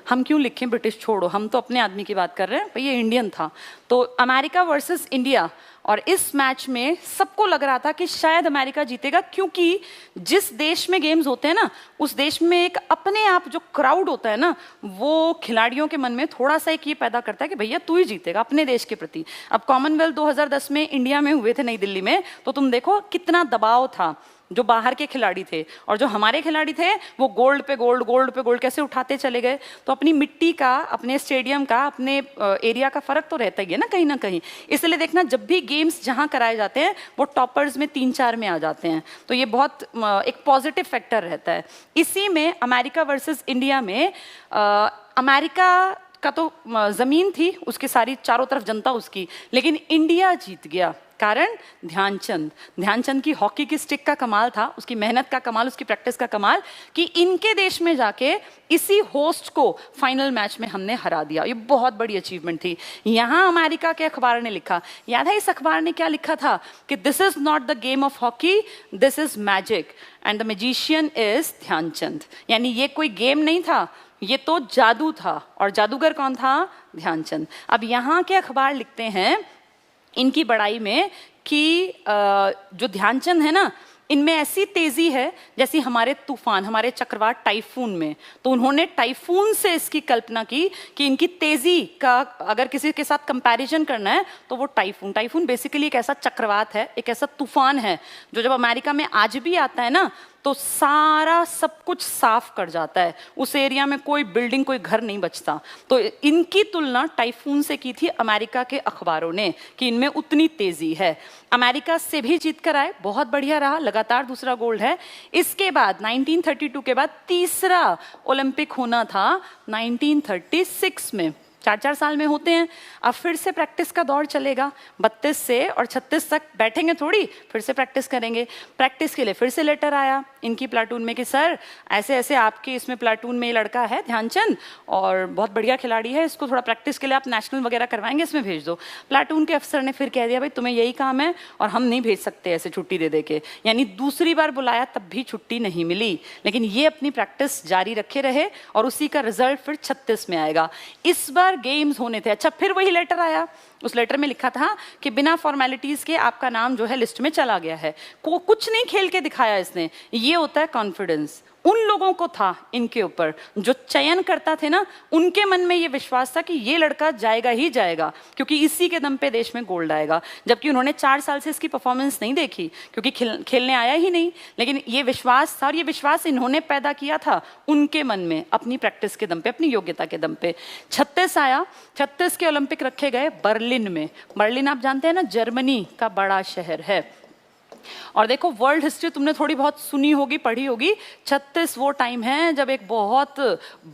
हम क्यों लिखें ब्रिटिश, छोड़ो, हम तो अपने आदमी की बात कर रहे हैं, ये इंडियन था। तो अमेरिका वर्सेस इंडिया, और इस मैच में सबको लग रहा था कि शायद अमेरिका जीतेगा, क्योंकि जिस देश में गेम्स होते हैं ना उस देश में एक अपने आप जो क्राउड होता है ना वो खिलाड़ियों के मन में थोड़ा सा एक ये पैदा करता है कि भैया तू ही जीतेगा अपने देश के प्रति। अब कॉमनवेल्थ 2010 में इंडिया में हुए थे नई दिल्ली में, तो तुम देखो कितना दबाव था, जो बाहर के खिलाड़ी थे और जो हमारे खिलाड़ी थे वो गोल्ड पे गोल्ड, गोल्ड पे गोल्ड कैसे उठाते चले गए। तो अपनी मिट्टी का, अपने स्टेडियम का, अपने एरिया का फर्क तो रहता ही है ना कहीं। इसलिए देखना जब भी गेम्स जहां कराए जाते हैं वो टॉपर्स में 3-4 में आ जाते हैं, तो ये बहुत एक पॉजिटिव फैक्टर रहता है। इसी में अमेरिका वर्सेस इंडिया में अमेरिका का तो जमीन थी उसकी सारी, चारों तरफ जनता उसकी, लेकिन इंडिया जीत गया। कारण ध्यानचंद की हॉकी की स्टिक का कमाल था, उसकी मेहनत का कमाल, उसकी प्रैक्टिस का कमाल, कि इनके देश में जाके इसी होस्ट को फाइनल मैच में हमने हरा दिया। ये बहुत बड़ी अचीवमेंट थी। यहाँ अमेरिका के अखबार ने लिखा, याद है इस अखबार ने क्या लिखा था, कि this is not the game of hockey, this is magic and the magician is Dhyan Chand. यानी ये कोई गेम नहीं था, ये तो जादू था, और जादूगर कौन था, ध्यानचंद। अब यहाँ के अखबार लिखते हैं इनकी बड़ाई में कि जो ध्यानचंद है ना इनमें ऐसी तेजी है जैसी हमारे तूफान, हमारे चक्रवात टाइफून में। तो उन्होंने टाइफून से इसकी कल्पना की कि इनकी तेजी का अगर किसी के साथ कंपैरिजन करना है तो वो टाइफून बेसिकली एक ऐसा चक्रवात है, एक ऐसा तूफान है जो जब अमेरिका में आज भी आता है ना तो सारा सब कुछ साफ कर जाता है, उस एरिया में कोई बिल्डिंग, कोई घर नहीं बचता। तो इनकी तुलना टाइफून से की थी अमेरिका के अखबारों ने कि इनमें उतनी तेजी है। अमेरिका से भी जीत कर आए, बहुत बढ़िया रहा, लगातार दूसरा गोल्ड है। इसके बाद 1932 के बाद तीसरा ओलंपिक होना था 1936 में, 4-4 साल में होते हैं। अब फिर से प्रैक्टिस का दौर चलेगा, 32 से और 36 तक बैठेंगे थोड़ी, फिर से प्रैक्टिस करेंगे। प्रैक्टिस के लिए फिर से लेटर आया इनकी प्लाटून में कि सर ऐसे ऐसे आपके इसमें प्लाटून में ये लड़का है ध्यानचंद और बहुत बढ़िया खिलाड़ी है, इसको थोड़ा प्रैक्टिस के लिए आप नेशनल वगैरह करवाएंगे, इसमें भेज दो। प्लाटून के अफसर ने फिर कह दिया भाई तुम्हें यही काम है और हम नहीं भेज सकते ऐसे छुट्टी दे के। यानी दूसरी बार बुलाया तब भी छुट्टी नहीं मिली, लेकिन ये अपनी प्रैक्टिस जारी रखे रहे और उसी का रिजल्ट फिर 36 में आएगा। इस बार गेम्स होने थे। अच्छा, फिर वही लेटर आया, उस लेटर में लिखा था कि बिना फॉर्मेलिटीज के आपका नाम जो है लिस्ट में चला गया है। कुछ नहीं खेल के दिखाया इसने, ये होता है कॉन्फिडेंस। उन लोगों को था इनके ऊपर, जो चयन करता थे ना, उनके मन में ये विश्वास था कि ये लड़का जाएगा ही जाएगा, क्योंकि इसी के दम पे देश में गोल्ड आएगा। जबकि उन्होंने 4 साल से इसकी परफॉर्मेंस नहीं देखी, क्योंकि खेलने आया ही नहीं, लेकिन ये विश्वास था, और ये विश्वास इन्होंने पैदा किया था उनके मन में, अपनी प्रैक्टिस के दम पे, अपनी योग्यता के दम पे। 36 आया, 36 के ओलंपिक रखे गए बर्लिन में। बर्लिन आप जानते हैं ना, जर्मनी का बड़ा शहर है। और देखो वर्ल्ड हिस्ट्री तुमने थोड़ी बहुत सुनी होगी, पढ़ी होगी। 36 वो टाइम है जब एक बहुत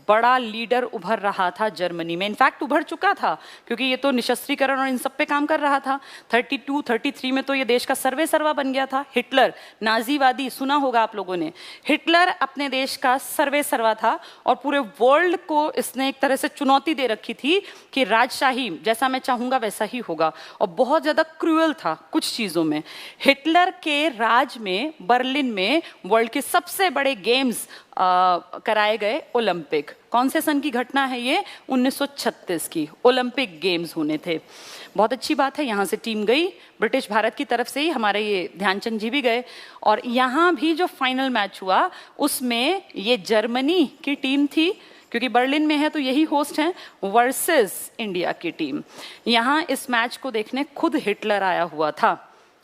बड़ा लीडर उभर रहा था जर्मनी में, इनफैक्ट उभर चुका था, क्योंकि ये तो निशस्त्रीकरण और इन सब पे काम कर रहा था। 32, 33 में तो ये देश का सर्वे सर्वा बन गया था। हिटलर, नाजीवादी, सुना होगा आप लोगों ने। हिटलर अपने देश का सर्वे सर्वा था और पूरे वर्ल्ड को इसने एक तरह से चुनौती दे रखी थी कि राजशाही जैसा मैं चाहूंगा वैसा ही होगा, और बहुत ज्यादा क्रूअल था कुछ चीजों में। हिटलर के राज में बर्लिन में वर्ल्ड के सबसे बड़े गेम्स कराए गए ओलंपिक। कौन से सन की घटना है ये? 1936 की ओलंपिक गेम्स होने थे। बहुत अच्छी बात है, यहाँ से टीम गई, ब्रिटिश भारत की तरफ से ही हमारे ये ध्यानचंद जी भी गए, और यहाँ भी जो फाइनल मैच हुआ उसमें ये जर्मनी की टीम थी, क्योंकि बर्लिन में है तो यही होस्ट हैं, वर्सेस इंडिया की टीम। यहाँ इस मैच को देखने खुद हिटलर आया हुआ था,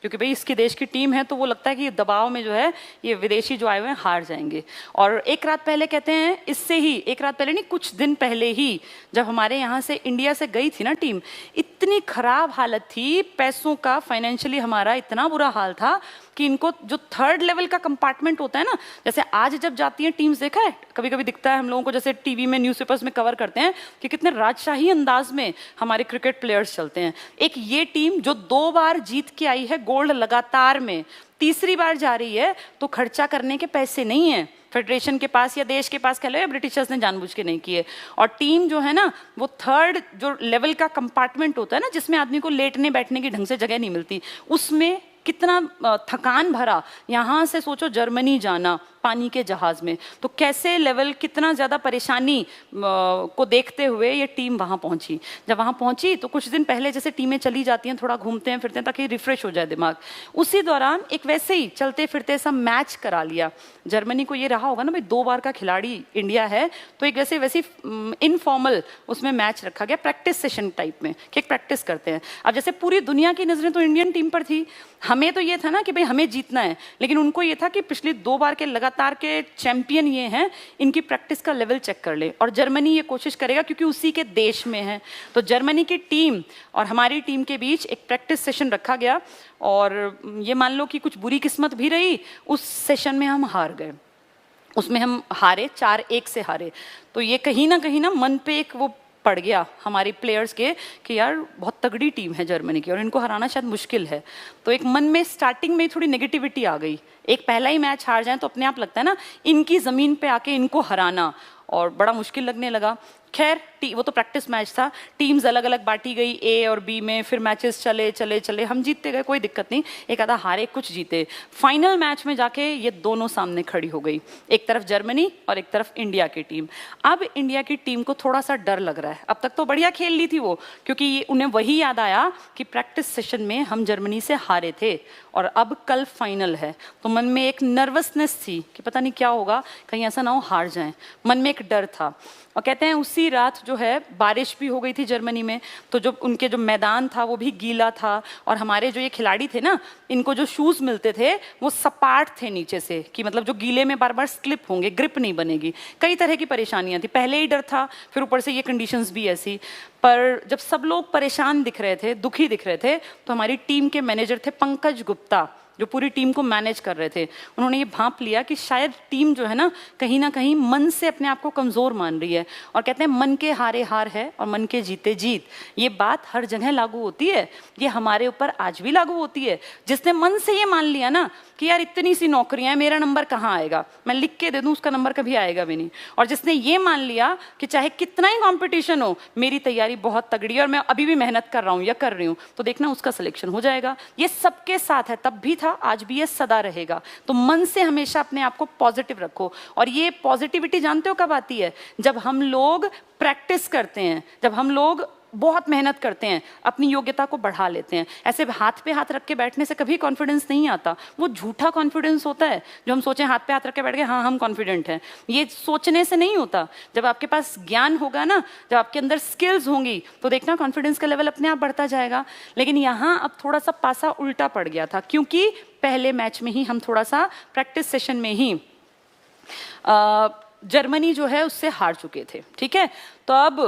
क्योंकि भाई इसकी देश की टीम है तो वो लगता है कि दबाव में जो है ये विदेशी जो आए हुए हैं हार जाएंगे। और एक रात पहले कहते हैं, इससे ही एक रात पहले नहीं, कुछ दिन पहले ही जब हमारे यहाँ से इंडिया से गई थी ना टीम, इतनी खराब हालत थी पैसों का, फाइनेंशियली हमारा इतना बुरा हाल था कि इनको जो 3rd लेवल का कंपार्टमेंट होता है ना, जैसे आज जब जाती हैं टीम्स, देखा है कभी कभी दिखता है हम लोगों को, जैसे टीवी में न्यूज़पेपर्स में कवर करते हैं कि कितने राजशाही अंदाज में हमारे क्रिकेट प्लेयर्स चलते हैं। एक ये टीम जो 2 बार जीत के आई है गोल्ड लगातार में, तीसरी बार जा रही है, तो खर्चा करने के पैसे नहीं है, फेडरेशन के पास या देश के पास कह लो, या ब्रिटिशर्स ने जानबूझ के नहीं किए। और टीम जो है ना, वो थर्ड जो लेवल का कंपार्टमेंट होता है ना, जिसमें आदमी को लेटने बैठने की ढंग से जगह नहीं मिलती, उसमें कितना थकान भरा। यहाँ से सोचो जर्मनी जाना पानी के जहाज में, तो कैसे लेवल, कितना ज़्यादा परेशानी को देखते हुए ये टीम वहाँ पहुँची। जब वहाँ पहुँची तो कुछ दिन पहले जैसे टीमें चली जाती हैं, थोड़ा घूमते हैं फिरते हैं ताकि रिफ्रेश हो जाए दिमाग, उसी दौरान एक वैसे ही चलते फिरते सा मैच करा लिया। जर्मनी को ये रहा होगा ना भाई, 2 बार का खिलाड़ी इंडिया है, तो एक वैसी इनफॉर्मल उसमें मैच रखा गया, प्रैक्टिस सेशन टाइप में कि एक प्रैक्टिस करते हैं। अब जैसे पूरी दुनिया की नज़रें तो इंडियन टीम पर थी, हमें तो ये था ना कि भाई हमें जीतना है, लेकिन उनको ये था कि पिछली 2 बार के लगातार के चैंपियन ये हैं, इनकी प्रैक्टिस का लेवल चेक कर ले। और जर्मनी ये कोशिश करेगा क्योंकि उसी के देश में है। तो जर्मनी की टीम और हमारी टीम के बीच एक प्रैक्टिस सेशन रखा गया, और ये मान लो कि कुछ बुरी किस्मत भी रही, उस सेशन में हम हार गए। उसमें हम हारे, 4-1 से हारे। तो ये कहीं ना मन पे एक वो पड़ गया हमारी प्लेयर्स के कि यार बहुत तगड़ी टीम है जर्मनी की और इनको हराना शायद मुश्किल है। तो एक मन में स्टार्टिंग में थोड़ी नेगेटिविटी आ गई। एक पहला ही मैच हार जाए तो अपने आप लगता है ना, इनकी ज़मीन पे आके इनको हराना, और बड़ा मुश्किल लगने लगा। खैर वो तो प्रैक्टिस मैच था, टीम्स अलग अलग बांटी गई ए और बी में, फिर मैचेस चले, हम जीतते गए, कोई दिक्कत नहीं, एक आधा हारे कुछ जीते। फाइनल मैच में जाके ये दोनों सामने खड़ी हो गई, एक तरफ जर्मनी और एक तरफ इंडिया की टीम। अब इंडिया की टीम को थोड़ा सा डर लग रहा है, अब तक तो बढ़िया खेल ली थी वो, क्योंकि उन्हें वही याद आया कि प्रैक्टिस सेशन में हम जर्मनी से हारे थे और अब कल फाइनल है। तो मन में एक नर्वसनेस थी कि पता नहीं क्या होगा, कहीं ऐसा ना हो हार जाएं, मन में एक डर था। और कहते हैं उसी रात जो है बारिश भी हो गई थी जर्मनी में, तो जो उनके जो मैदान था वो भी गीला था, और हमारे जो ये खिलाड़ी थे ना, इनको जो शूज़ मिलते थे वो सपाट थे नीचे से, कि मतलब जो गीले में बार बार स्लिप होंगे, ग्रिप नहीं बनेगी, कई तरह की परेशानियां थी। पहले ही डर था, फिर ऊपर से ये कंडीशंस भी ऐसी। पर जब सब लोग परेशान दिख रहे थे, दुखी दिख रहे थे, तो हमारी टीम के मैनेजर थे पंकज गुप्ता, जो पूरी टीम को मैनेज कर रहे थे, उन्होंने ये भांप लिया कि शायद टीम जो है ना कहीं मन से अपने आप को कमज़ोर मान रही है। और कहते हैं मन के हारे हार है और मन के जीते जीत। ये बात हर जगह लागू होती है, ये हमारे ऊपर आज भी लागू होती है। जिसने मन से ये मान लिया ना कि यार इतनी सी नौकरियां हैं, मेरा नंबर कहाँ आएगा, मैं लिख के दे दूँ, उसका नंबर कभी आएगा भी नहीं। और जिसने ये मान लिया कि चाहे कितना ही कॉम्पिटिशन हो, मेरी तैयारी बहुत तगड़ी है और मैं अभी भी मेहनत कर रहा हूँ या कर रही हूँ, तो देखना उसका सिलेक्शन हो जाएगा। ये सबके साथ है, तब भी था, आज भी ये सदा रहेगा। तो मन से हमेशा अपने आप को पॉजिटिव रखो। और ये पॉजिटिविटी जानते हो कब आती है? जब हम लोग प्रैक्टिस करते हैं, जब हम लोग बहुत मेहनत करते हैं, अपनी योग्यता को बढ़ा लेते हैं। ऐसे हाथ पे हाथ रख के बैठने से कभी कॉन्फिडेंस नहीं आता, वो झूठा कॉन्फिडेंस होता है। जो हम सोचें हाथ पे हाथ रख के बैठ गए, हाँ हम कॉन्फिडेंट हैं, ये सोचने से नहीं होता। जब आपके पास ज्ञान होगा ना, जब आपके अंदर स्किल्स होंगी, तो देखना कॉन्फिडेंस का लेवल अपने आप बढ़ता जाएगा। लेकिन यहाँ अब थोड़ा सा पासा उल्टा पड़ गया था, क्योंकि पहले मैच में ही हम थोड़ा सा प्रैक्टिस सेशन में ही जर्मनी जो है उससे हार चुके थे। ठीक है, तो अब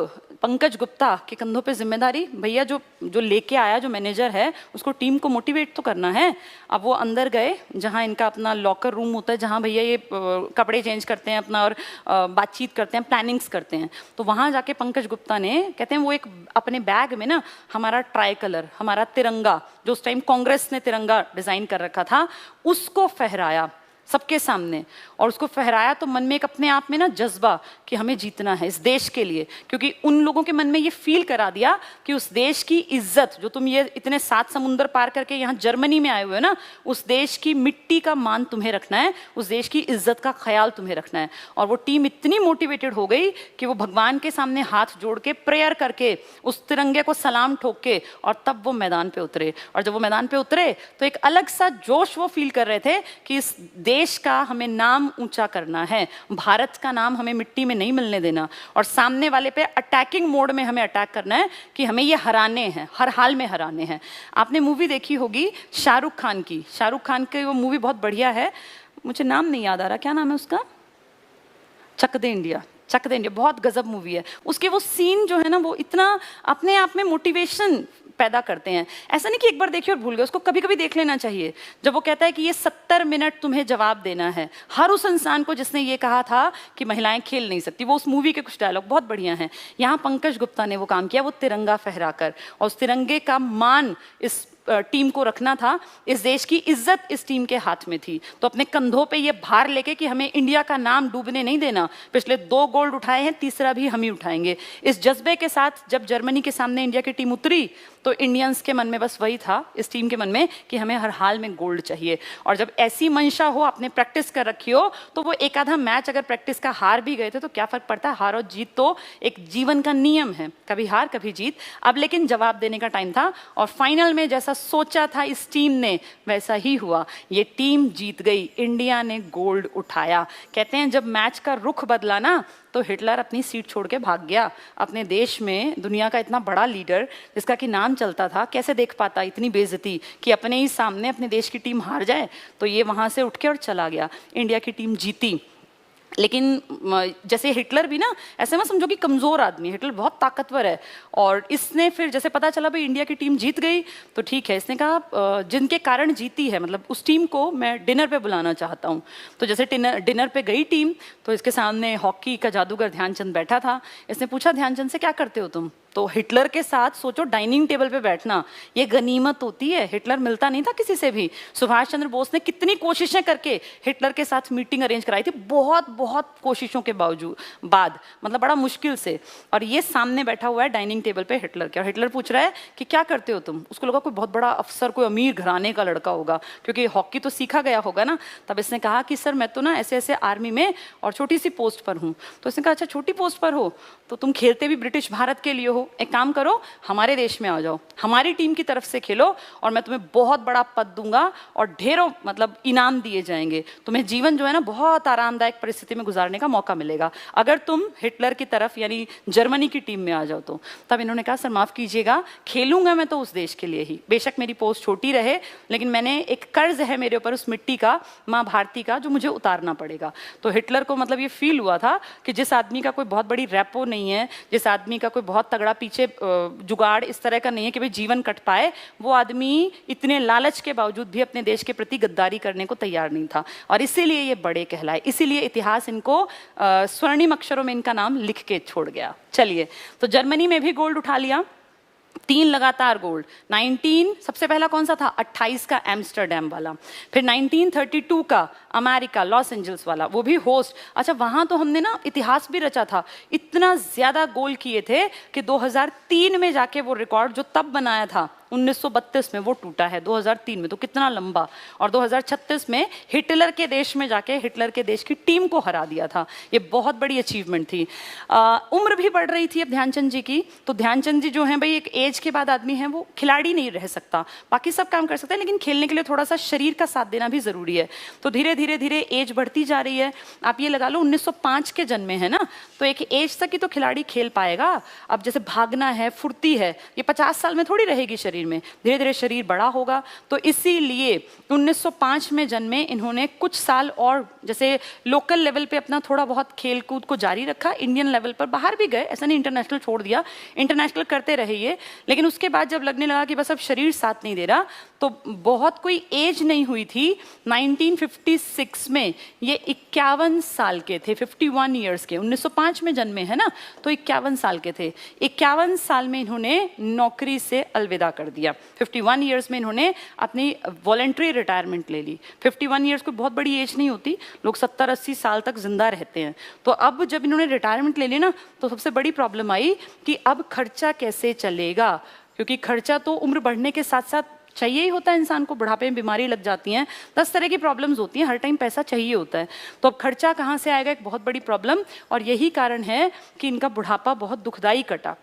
पंकज गुप्ता के कंधों पे जिम्मेदारी, भैया जो लेके आया, जो मैनेजर है, उसको टीम को मोटिवेट तो करना है। अब वो अंदर गए जहां इनका अपना लॉकर रूम होता है, जहां भैया ये कपड़े चेंज करते हैं अपना और बातचीत करते हैं, प्लानिंग्स करते हैं। तो वहां जाके पंकज गुप्ता ने, कहते हैं वो एक अपने बैग में ना हमारा ट्राई कलर, हमारा तिरंगा, जो उस टाइम कांग्रेस ने तिरंगा डिजाइन कर रखा था, उसको फहराया सबके सामने। और उसको फहराया तो मन में एक अपने आप में ना जज्बा कि हमें जीतना है इस देश के लिए, क्योंकि उन लोगों के मन में ये फील करा दिया कि उस देश की इज्जत, जो तुम ये इतने 7 समुंदर पार करके यहाँ जर्मनी में आए हुए हो ना, उस देश की मिट्टी का मान तुम्हें रखना है, उस देश की इज्जत का ख्याल तुम्हें रखना है। और वो टीम इतनी मोटिवेटेड हो गई कि वो भगवान के सामने हाथ जोड़ के प्रेयर करके, उस तिरंगे को सलाम ठोक के, और तब वो मैदान पे उतरे। और जब वो मैदान पे उतरे तो एक अलग सा जोश वो फील कर रहे थे कि इस देश का हमें नाम ऊंचा करना है, भारत का नाम हमें मिट्टी में नहीं मिलने देना, और सामने वाले पे अटैकिंग मोड में हमें अटैक करना है कि हमें ये हराने हैं, हर हाल में हराने हैं। आपने मूवी देखी होगी शाहरुख खान की, शाहरुख खान की वो मूवी बहुत बढ़िया है, मुझे नाम नहीं याद आ रहा, क्या नाम है उसका, चक दे इंडिया, चक दे इंडिया, बहुत गजब मूवी है। उसके वो सीन जो है ना, वो इतना अपने आप में मोटिवेशन पैदा करते हैं। ऐसा नहीं कि एक बार देखिए और भूल गए, उसको कभी कभी देख लेना चाहिए। जब वो कहता है कि ये 70 मिनट तुम्हें जवाब देना है हर उस इंसान को जिसने ये कहा था कि महिलाएं खेल नहीं सकती, वो उस मूवी के कुछ डायलॉग बहुत बढ़िया हैं। यहाँ पंकज गुप्ता ने वो काम किया, वो तिरंगा फहराकर, और उस तिरंगे का मान इस टीम को रखना था, इस देश की इज्जत इस टीम के हाथ में थी। तो अपने कंधों पे ये भार लेके कि हमें इंडिया का नाम डूबने नहीं देना, पिछले 2 गोल्ड उठाए हैं, तीसरा भी हम ही उठाएंगे, इस जज्बे के साथ जब जर्मनी के सामने इंडिया की टीम उतरी तो इंडियंस के मन में बस वही था, इस टीम के मन में, कि हमें हर हाल में गोल्ड चाहिए। और जब ऐसी मंशा हो, आपने प्रैक्टिस कर रखी हो, तो वो एक आधा मैच अगर प्रैक्टिस का हार भी गए थे तो क्या फर्क पड़ता है, हार और जीत तो एक जीवन का नियम है, कभी हार कभी जीत। अब लेकिन जवाब देने का टाइम था और फाइनल में जैसा सोचा था इस टीम ने वैसा ही हुआ, ये टीम जीत गई, इंडिया ने गोल्ड उठाया। कहते हैं जब मैच का रुख बदला ना तो हिटलर अपनी सीट छोड़ के भाग गया। अपने देश में दुनिया का इतना बड़ा लीडर जिसका कि नाम चलता था, कैसे देख पाता इतनी बेइज्जती कि अपने ही सामने अपने देश की टीम हार जाए। तो ये वहां से उठ के और चला गया, इंडिया की टीम जीती। लेकिन जैसे हिटलर भी ना, ऐसे मत समझो कि कमज़ोर आदमी, हिटलर बहुत ताकतवर है। और इसने फिर जैसे पता चला भाई इंडिया की टीम जीत गई तो ठीक है, इसने कहा जिनके कारण जीती है, मतलब उस टीम को मैं डिनर पे बुलाना चाहता हूँ। तो जैसे डिनर पे गई टीम तो इसके सामने हॉकी का जादूगर ध्यानचंद बैठा था। इसने पूछा ध्यानचंद से, क्या करते हो तुम? तो हिटलर के साथ सोचो डाइनिंग टेबल पे बैठना ये गनीमत होती है, हिटलर मिलता नहीं था किसी से भी। सुभाष चंद्र बोस ने कितनी कोशिशें करके हिटलर के साथ मीटिंग अरेंज कराई थी, बहुत बहुत कोशिशों के बाद, मतलब बड़ा मुश्किल से। और ये सामने बैठा हुआ है डाइनिंग टेबल पे हिटलर के, और हिटलर पूछ रहा है कि क्या करते हो तुम? उसको लगा कोई बहुत बड़ा अफसर, कोई अमीर घराने का लड़का होगा, क्योंकि हॉकी तो सीखा गया होगा ना। तब इसने कहा कि सर मैं तो ना ऐसे ऐसे आर्मी में और छोटी सी पोस्ट पर हूँ। तो इसने कहा अच्छा छोटी पोस्ट पर हो तो तुम खेलते भी ब्रिटिश भारत के लिए हो, एक काम करो हमारे देश में आ जाओ, हमारी टीम की तरफ से खेलो और मैं तुम्हें बहुत बड़ा पद दूंगा और ढेरों मतलब इनाम दिए जाएंगे, तुम्हें जीवन जो है ना बहुत आरामदायक परिस्थिति में गुजारने का मौका मिलेगा अगर तुम हिटलर की तरफ यानी जर्मनी की टीम में आ जाओ तो। तब इन्होंने कहा सर माफ कीजिएगा, खेलूंगा मैं तो उस देश के लिए ही, बेशक मेरी पोस्ट छोटी रहे लेकिन मैंने एक कर्ज है मेरे ऊपर उस मिट्टी का, माँ भारती का, जो मुझे उतारना पड़ेगा। तो हिटलर को मतलब ये फील हुआ था कि जिस आदमी का कोई बहुत बड़ी रैपो नहीं है, जिस आदमी का कोई बहुत तगड़ा पीछे जुगाड़ इस तरह का नहीं है कि भाई जीवन कट पाए, वो आदमी इतने लालच के बावजूद भी अपने देश के प्रति गद्दारी करने को तैयार नहीं था और इसीलिए ये बड़े कहलाए, इसीलिए इतिहास इनको स्वर्णिम अक्षरों में इनका नाम लिख के छोड़ गया। चलिए, तो जर्मनी में भी गोल्ड उठा लिया, 3 लगातार गोल्ड। 19 सबसे पहला कौन सा था? 28 का एम्स्टरडेम वाला, फिर 1932 का अमेरिका लॉस एंजल्स वाला, वो भी होस्ट। अच्छा वहां तो हमने ना इतिहास भी रचा था, इतना ज्यादा गोल किए थे कि 2003 में जाके वो रिकॉर्ड जो तब बनाया था 1932 में वो टूटा है 2003 में, तो कितना लंबा। और 2036 में हिटलर के देश में जाके हिटलर के देश की टीम को हरा दिया था, ये बहुत बड़ी अचीवमेंट थी। उम्र भी बढ़ रही थी अब ध्यानचंद जी की, तो ध्यानचंद जी जो हैं भाई एक एज के बाद आदमी है, वो खिलाड़ी नहीं रह सकता, बाकी सब काम कर सकता है लेकिन खेलने के लिए थोड़ा सा शरीर का साथ देना भी जरूरी है। तो धीरे धीरे धीरे एज बढ़ती जा रही है, आप ये लगा लो 1905 के जन्मे है ना, तो एक एज तक ही तो खिलाड़ी खेल पाएगा। अब जैसे भागना है, फुर्ती है, ये 50 साल में थोड़ी रहेगी शरीर में, धीरे धीरे शरीर बड़ा होगा। तो इसीलिए 1905 में जन्मे इन्होंने कुछ साल और जैसे लोकल लेवल पे अपना थोड़ा बहुत खेल कूद को जारी रखा, इंडियन लेवल पर बाहर भी गए, ऐसा नहीं इंटरनेशनल छोड़ दिया, इंटरनेशनल करते रहे ये। लेकिन उसके बाद जब लगने लगा कि बस अब शरीर साथ नहीं दे रहा, तो बहुत कोई एज नहीं हुई थी, 1956 में ये 51 साल के थे, 51 ईयर्स के, 1905 में जन्मे है ना, तो 51 साल के थे। 51 साल में इन्होंने नौकरी से अलविदा कर दिया। 51 ईयर्स में इन्होंने अपनी वॉलंटरी रिटायरमेंट ले ली। 51 ईयर्स कोई बहुत बड़ी एज नहीं होती, लोग 70-80 साल तक जिंदा रहते हैं। तो अब जब इन्होंने रिटायरमेंट ले ली ना, तो सबसे बड़ी प्रॉब्लम आई कि अब खर्चा कैसे चलेगा, क्योंकि खर्चा तो उम्र बढ़ने के साथ साथ चाहिए ही होता है इंसान को, बुढ़ापे में बीमारी लग जाती हैं, 10 तरह की प्रॉब्लम्स होती हैं, हर टाइम पैसा चाहिए होता है। तो अब खर्चा कहाँ से आएगा, एक बहुत बड़ी प्रॉब्लम, और यही कारण है कि इनका बुढ़ापा बहुत दुखदाई कटा,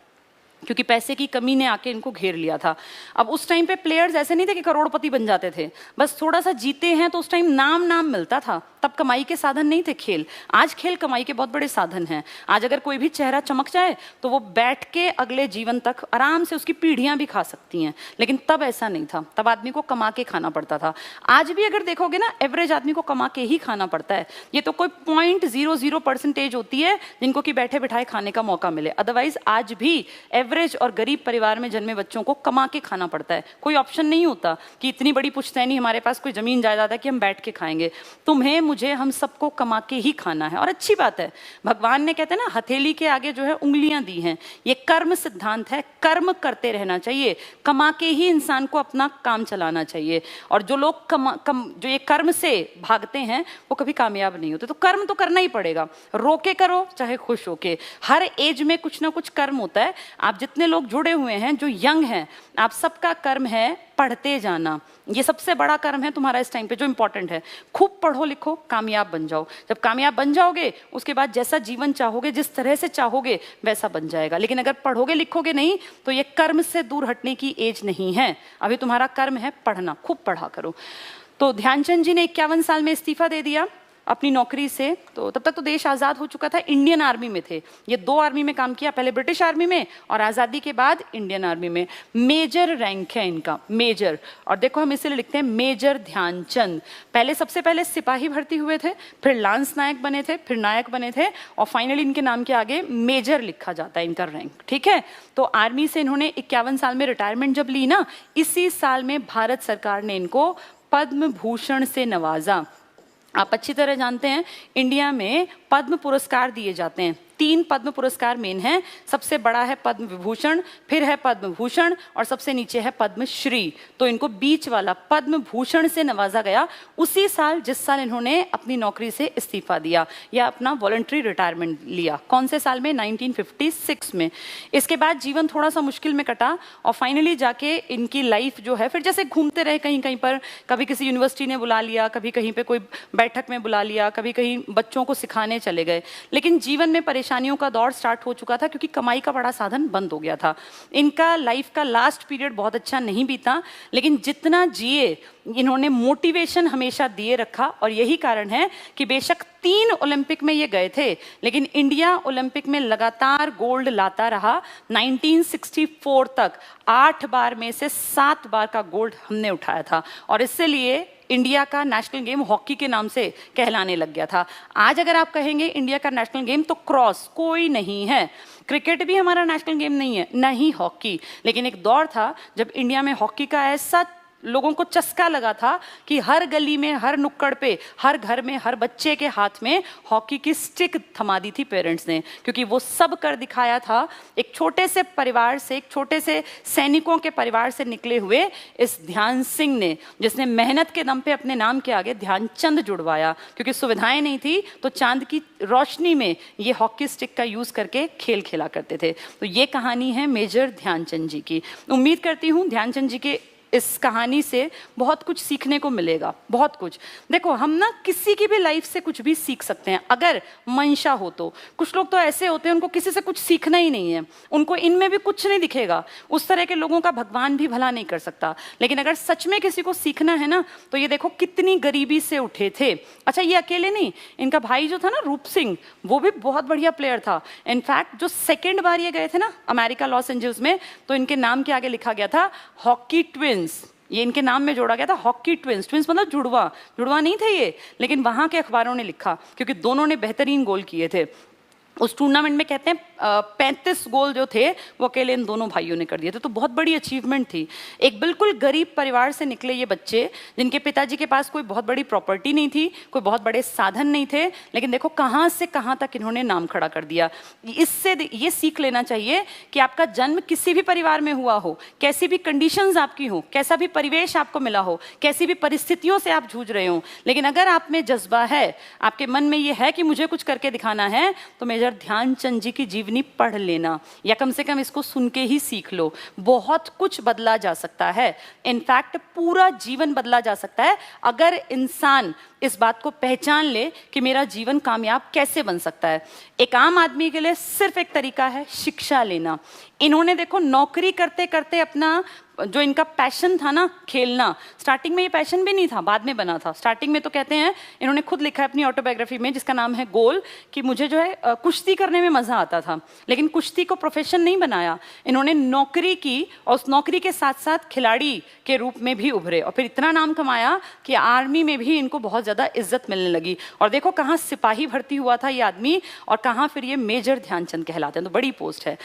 क्योंकि पैसे की कमी ने आके इनको घेर लिया था। अब उस टाइम पे प्लेयर्स ऐसे नहीं थे कि करोड़पति बन जाते थे, बस थोड़ा सा जीते हैं तो उस टाइम नाम मिलता था, तब कमाई के साधन नहीं थे खेल। आज खेल कमाई के बहुत बड़े साधन हैं। आज अगर कोई भी चेहरा चमक जाए तो वो बैठ के अगले जीवन तक आराम से उसकी पीढ़ियां भी खा सकती हैं, लेकिन तब ऐसा नहीं था, तब आदमी को कमा के खाना पड़ता था। आज भी अगर देखोगे ना, एवरेज आदमी को कमा के ही खाना पड़ता है, ये तो कोई 0.00% होती है जिनको कि बैठे बिठाए खाने का मौका मिले, अदरवाइज आज भी एवरेज और गरीब परिवार में जन्मे बच्चों को कमा के खाना पड़ता है। कोई ऑप्शन नहीं होता कि इतनी बड़ी पुश्तैनी हमारे पास कोई जमीन जायदाद है कि हम बैठ के खाएंगे। तुम्हें मुझे हम सबको कमा के ही खाना है। और अच्छी बात है, भगवान ने कहते हैं ना हथेली के आगे जो है उंगलियां दी हैं। ये कर्म सिद्धांत है, कर्म करते रहना चाहिए, कमा के ही इंसान को अपना काम चलाना चाहिए। और जो लोग जो ये कर्म से भागते हैं वो कभी कामयाब नहीं होते। तो कर्म तो करना ही पड़ेगा, रोके करो चाहे खुश होके। हर एज में कुछ ना कुछ कर्म होता है। आप जितने लोग जुड़े हुए हैं जो यंग हैं, आप सबका कर्म है पढ़ते जाना। ये सबसे बड़ा कर्म है तुम्हारा इस टाइम पे जो इंपॉर्टेंट है। खूब पढ़ो लिखो, कामयाब बन जाओ। जब कामयाब बन जाओगे उसके बाद जैसा जीवन चाहोगे, जिस तरह से चाहोगे वैसा बन जाएगा। लेकिन अगर पढ़ोगे लिखोगे नहीं तो ये कर्म से दूर हटने की एज नहीं है। अभी तुम्हारा कर्म है पढ़ना, खूब पढ़ा करो। तो ध्यानचंद जी ने 51 साल में इस्तीफा दे दिया अपनी नौकरी से। तो तब तक तो देश आज़ाद हो चुका था, इंडियन आर्मी में थे ये। 2 आर्मी में काम किया, पहले ब्रिटिश आर्मी में और आज़ादी के बाद इंडियन आर्मी में। मेजर रैंक है इनका, मेजर। और देखो हम इसलिए लिखते हैं मेजर ध्यानचंद। पहले सबसे पहले सिपाही भर्ती हुए थे, फिर लांस नायक बने थे, फिर नायक बने थे और फाइनली इनके नाम के आगे मेजर लिखा जाता है इनका रैंक। ठीक है, तो आर्मी से इन्होंने 51 साल में रिटायरमेंट जब ली ना, इसी साल में भारत सरकार ने इनको पद्म भूषण से नवाजा। आप अच्छी तरह जानते हैं इंडिया में पद्म पुरस्कार दिए जाते हैं। 3 पद्म पुरस्कार मेन हैं। सबसे बड़ा है पद्म विभूषण, फिर है पद्म भूषण और सबसे नीचे है पद्म श्री। तो इनको बीच वाला पद्म भूषण से नवाजा गया उसी साल जिस साल इन्होंने अपनी नौकरी से इस्तीफा दिया या अपना वॉलंटरी रिटायरमेंट लिया। कौन से साल में? 1956 में। इसके बाद जीवन थोड़ा सा मुश्किल में कटा और फाइनली जाके इनकी लाइफ जो है फिर जैसे घूमते रहे कहीं कहीं पर। कभी किसी यूनिवर्सिटी ने बुला लिया, कभी कहीं पे कोई बैठक में बुला लिया, कभी कहीं बच्चों को सिखाने चले गए। लेकिन जीवन में परेशानियों का दौर स्टार्ट हो चुका था क्योंकि कमाई का बड़ा साधन बंद हो गया था। इनका लाइफ का लास्ट पीरियड बहुत अच्छा नहीं बीता, लेकिन जितना जिए इन्होंने मोटिवेशन हमेशा दिए रखा। और यही कारण है कि बेशक 3 ओलंपिक में ये गए थे, लेकिन इंडिया ओलंपिक में लगातार गोल्ड लाता रहा। 1964 तक 8 बार में से 7 बार का गोल्ड हमने उठाया था और इसलिए इंडिया का नेशनल गेम हॉकी के नाम से कहलाने लग गया था। आज अगर आप कहेंगे इंडिया का नेशनल गेम तो क्रॉस, कोई नहीं है। क्रिकेट भी हमारा नेशनल गेम नहीं है, ना ही हॉकी। लेकिन एक दौर था जब इंडिया में हॉकी का ऐसा लोगों को चस्का लगा था कि हर गली में, हर नुक्कड़ पे, हर घर में, हर बच्चे के हाथ में हॉकी की स्टिक थमा दी थी पेरेंट्स ने, क्योंकि वो सब कर दिखाया था। एक छोटे से परिवार से, एक छोटे से सैनिकों के परिवार से निकले हुए इस ध्यान सिंह ने, जिसने मेहनत के दम पे अपने नाम के आगे ध्यानचंद जुड़वाया, क्योंकि सुविधाएं नहीं थी तो चांद की रोशनी में ये हॉकी स्टिक का यूज करके खेल खेला करते थे। तो ये कहानी है मेजर ध्यानचंद जी की। उम्मीद करती हूँ ध्यानचंद जी के इस कहानी से बहुत कुछ सीखने को मिलेगा, बहुत कुछ। देखो हम ना किसी की भी लाइफ से कुछ भी सीख सकते हैं अगर मंशा हो तो। कुछ लोग तो ऐसे होते हैं उनको किसी से कुछ सीखना ही नहीं है, उनको इनमें भी कुछ नहीं दिखेगा। उस तरह के लोगों का भगवान भी भला नहीं कर सकता। लेकिन अगर सच में किसी को सीखना है ना तो ये देखो कितनी गरीबी से उठे थे। अच्छा ये अकेले नहीं, इनका भाई जो था ना रूप सिंह, वो भी बहुत बढ़िया प्लेयर था। इनफैक्ट जो 2nd बार ये गए थे ना अमेरिका लॉस एंजल्स में, तो इनके नाम के आगे लिखा गया था हॉकी ट्विंस। ये इनके नाम में जोड़ा गया था हॉकी ट्विंस। ट्विंस मतलब जुड़वा, जुड़वा नहीं थे ये, लेकिन वहां के अखबारों ने लिखा क्योंकि दोनों ने बेहतरीन गोल किए थे। उस टूर्नामेंट में कहते हैं 35 गोल जो थे वो अकेले इन दोनों भाइयों ने कर दिए थे। तो बहुत बड़ी अचीवमेंट थी। एक बिल्कुल गरीब परिवार से निकले ये बच्चे, जिनके पिताजी के पास कोई बहुत बड़ी प्रॉपर्टी नहीं थी, कोई बहुत बड़े साधन नहीं थे, लेकिन देखो कहाँ से कहाँ तक इन्होंने नाम खड़ा कर दिया। इससे ये सीख लेना चाहिए कि आपका जन्म किसी भी परिवार में हुआ हो, कैसी भी कंडीशंस आपकी हो, कैसा भी परिवेश आपको मिला हो, कैसी भी परिस्थितियों से आप जूझ रहे हो, लेकिन अगर आप में जज्बा है, आपके मन में ये है कि मुझे कुछ करके दिखाना है, तो मेजर ध्यानचंद जी की जीवनी पढ़ लेना या कम से कम इसको सुन के ही सीख लो। बहुत कुछ बदला जा सकता है, इनफैक्ट पूरा जीवन बदला जा सकता है अगर इंसान इस बात को पहचान ले कि मेरा जीवन कामयाब कैसे बन सकता है। एक आम आदमी के लिए सिर्फ एक तरीका है, शिक्षा लेना। इन्होंने देखो नौकरी करते करते अपना जो इनका पैशन था ना खेलना, स्टार्टिंग में ये पैशन भी नहीं था, बाद में बना था। स्टार्टिंग में तो कहते हैं, इन्होंने खुद लिखा है अपनी ऑटोबायोग्राफी में जिसका नाम है गोल, कि मुझे जो है कुश्ती करने में मज़ा आता था, लेकिन कुश्ती को प्रोफेशन नहीं बनाया। इन्होंने नौकरी की और उस नौकरी के साथ साथ खिलाड़ी के रूप में भी उभरे और फिर इतना नाम कमाया कि आर्मी में भी इनको बहुत ज़्यादा इज्जत मिलने लगी। और देखो कहाँ सिपाही भर्ती हुआ था ये आदमी और कहाँ फिर ये मेजर ध्यानचंद कहलाते हैं, तो बड़ी पोस्ट है।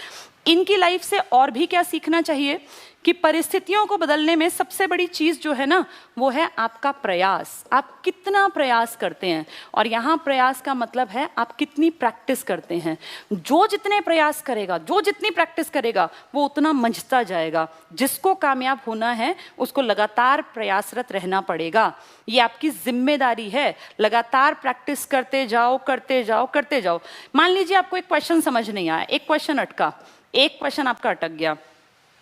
इनकी लाइफ से और भी क्या सीखना चाहिए कि परिस्थितियों को बदलने में सबसे बड़ी चीज़ जो है ना, वो है आपका प्रयास। आप कितना प्रयास करते हैं, और यहाँ प्रयास का मतलब है आप कितनी प्रैक्टिस करते हैं। जो जितने प्रयास करेगा, जो जितनी प्रैक्टिस करेगा, वो उतना मंझता जाएगा। जिसको कामयाब होना है उसको लगातार प्रयासरत रहना पड़ेगा, ये आपकी जिम्मेदारी है। लगातार प्रैक्टिस करते जाओ, करते जाओ, करते जाओ। मान लीजिए आपको एक क्वेश्चन समझ नहीं आया, एक क्वेश्चन अटका, एक क्वेश्चन आपका अटक गया,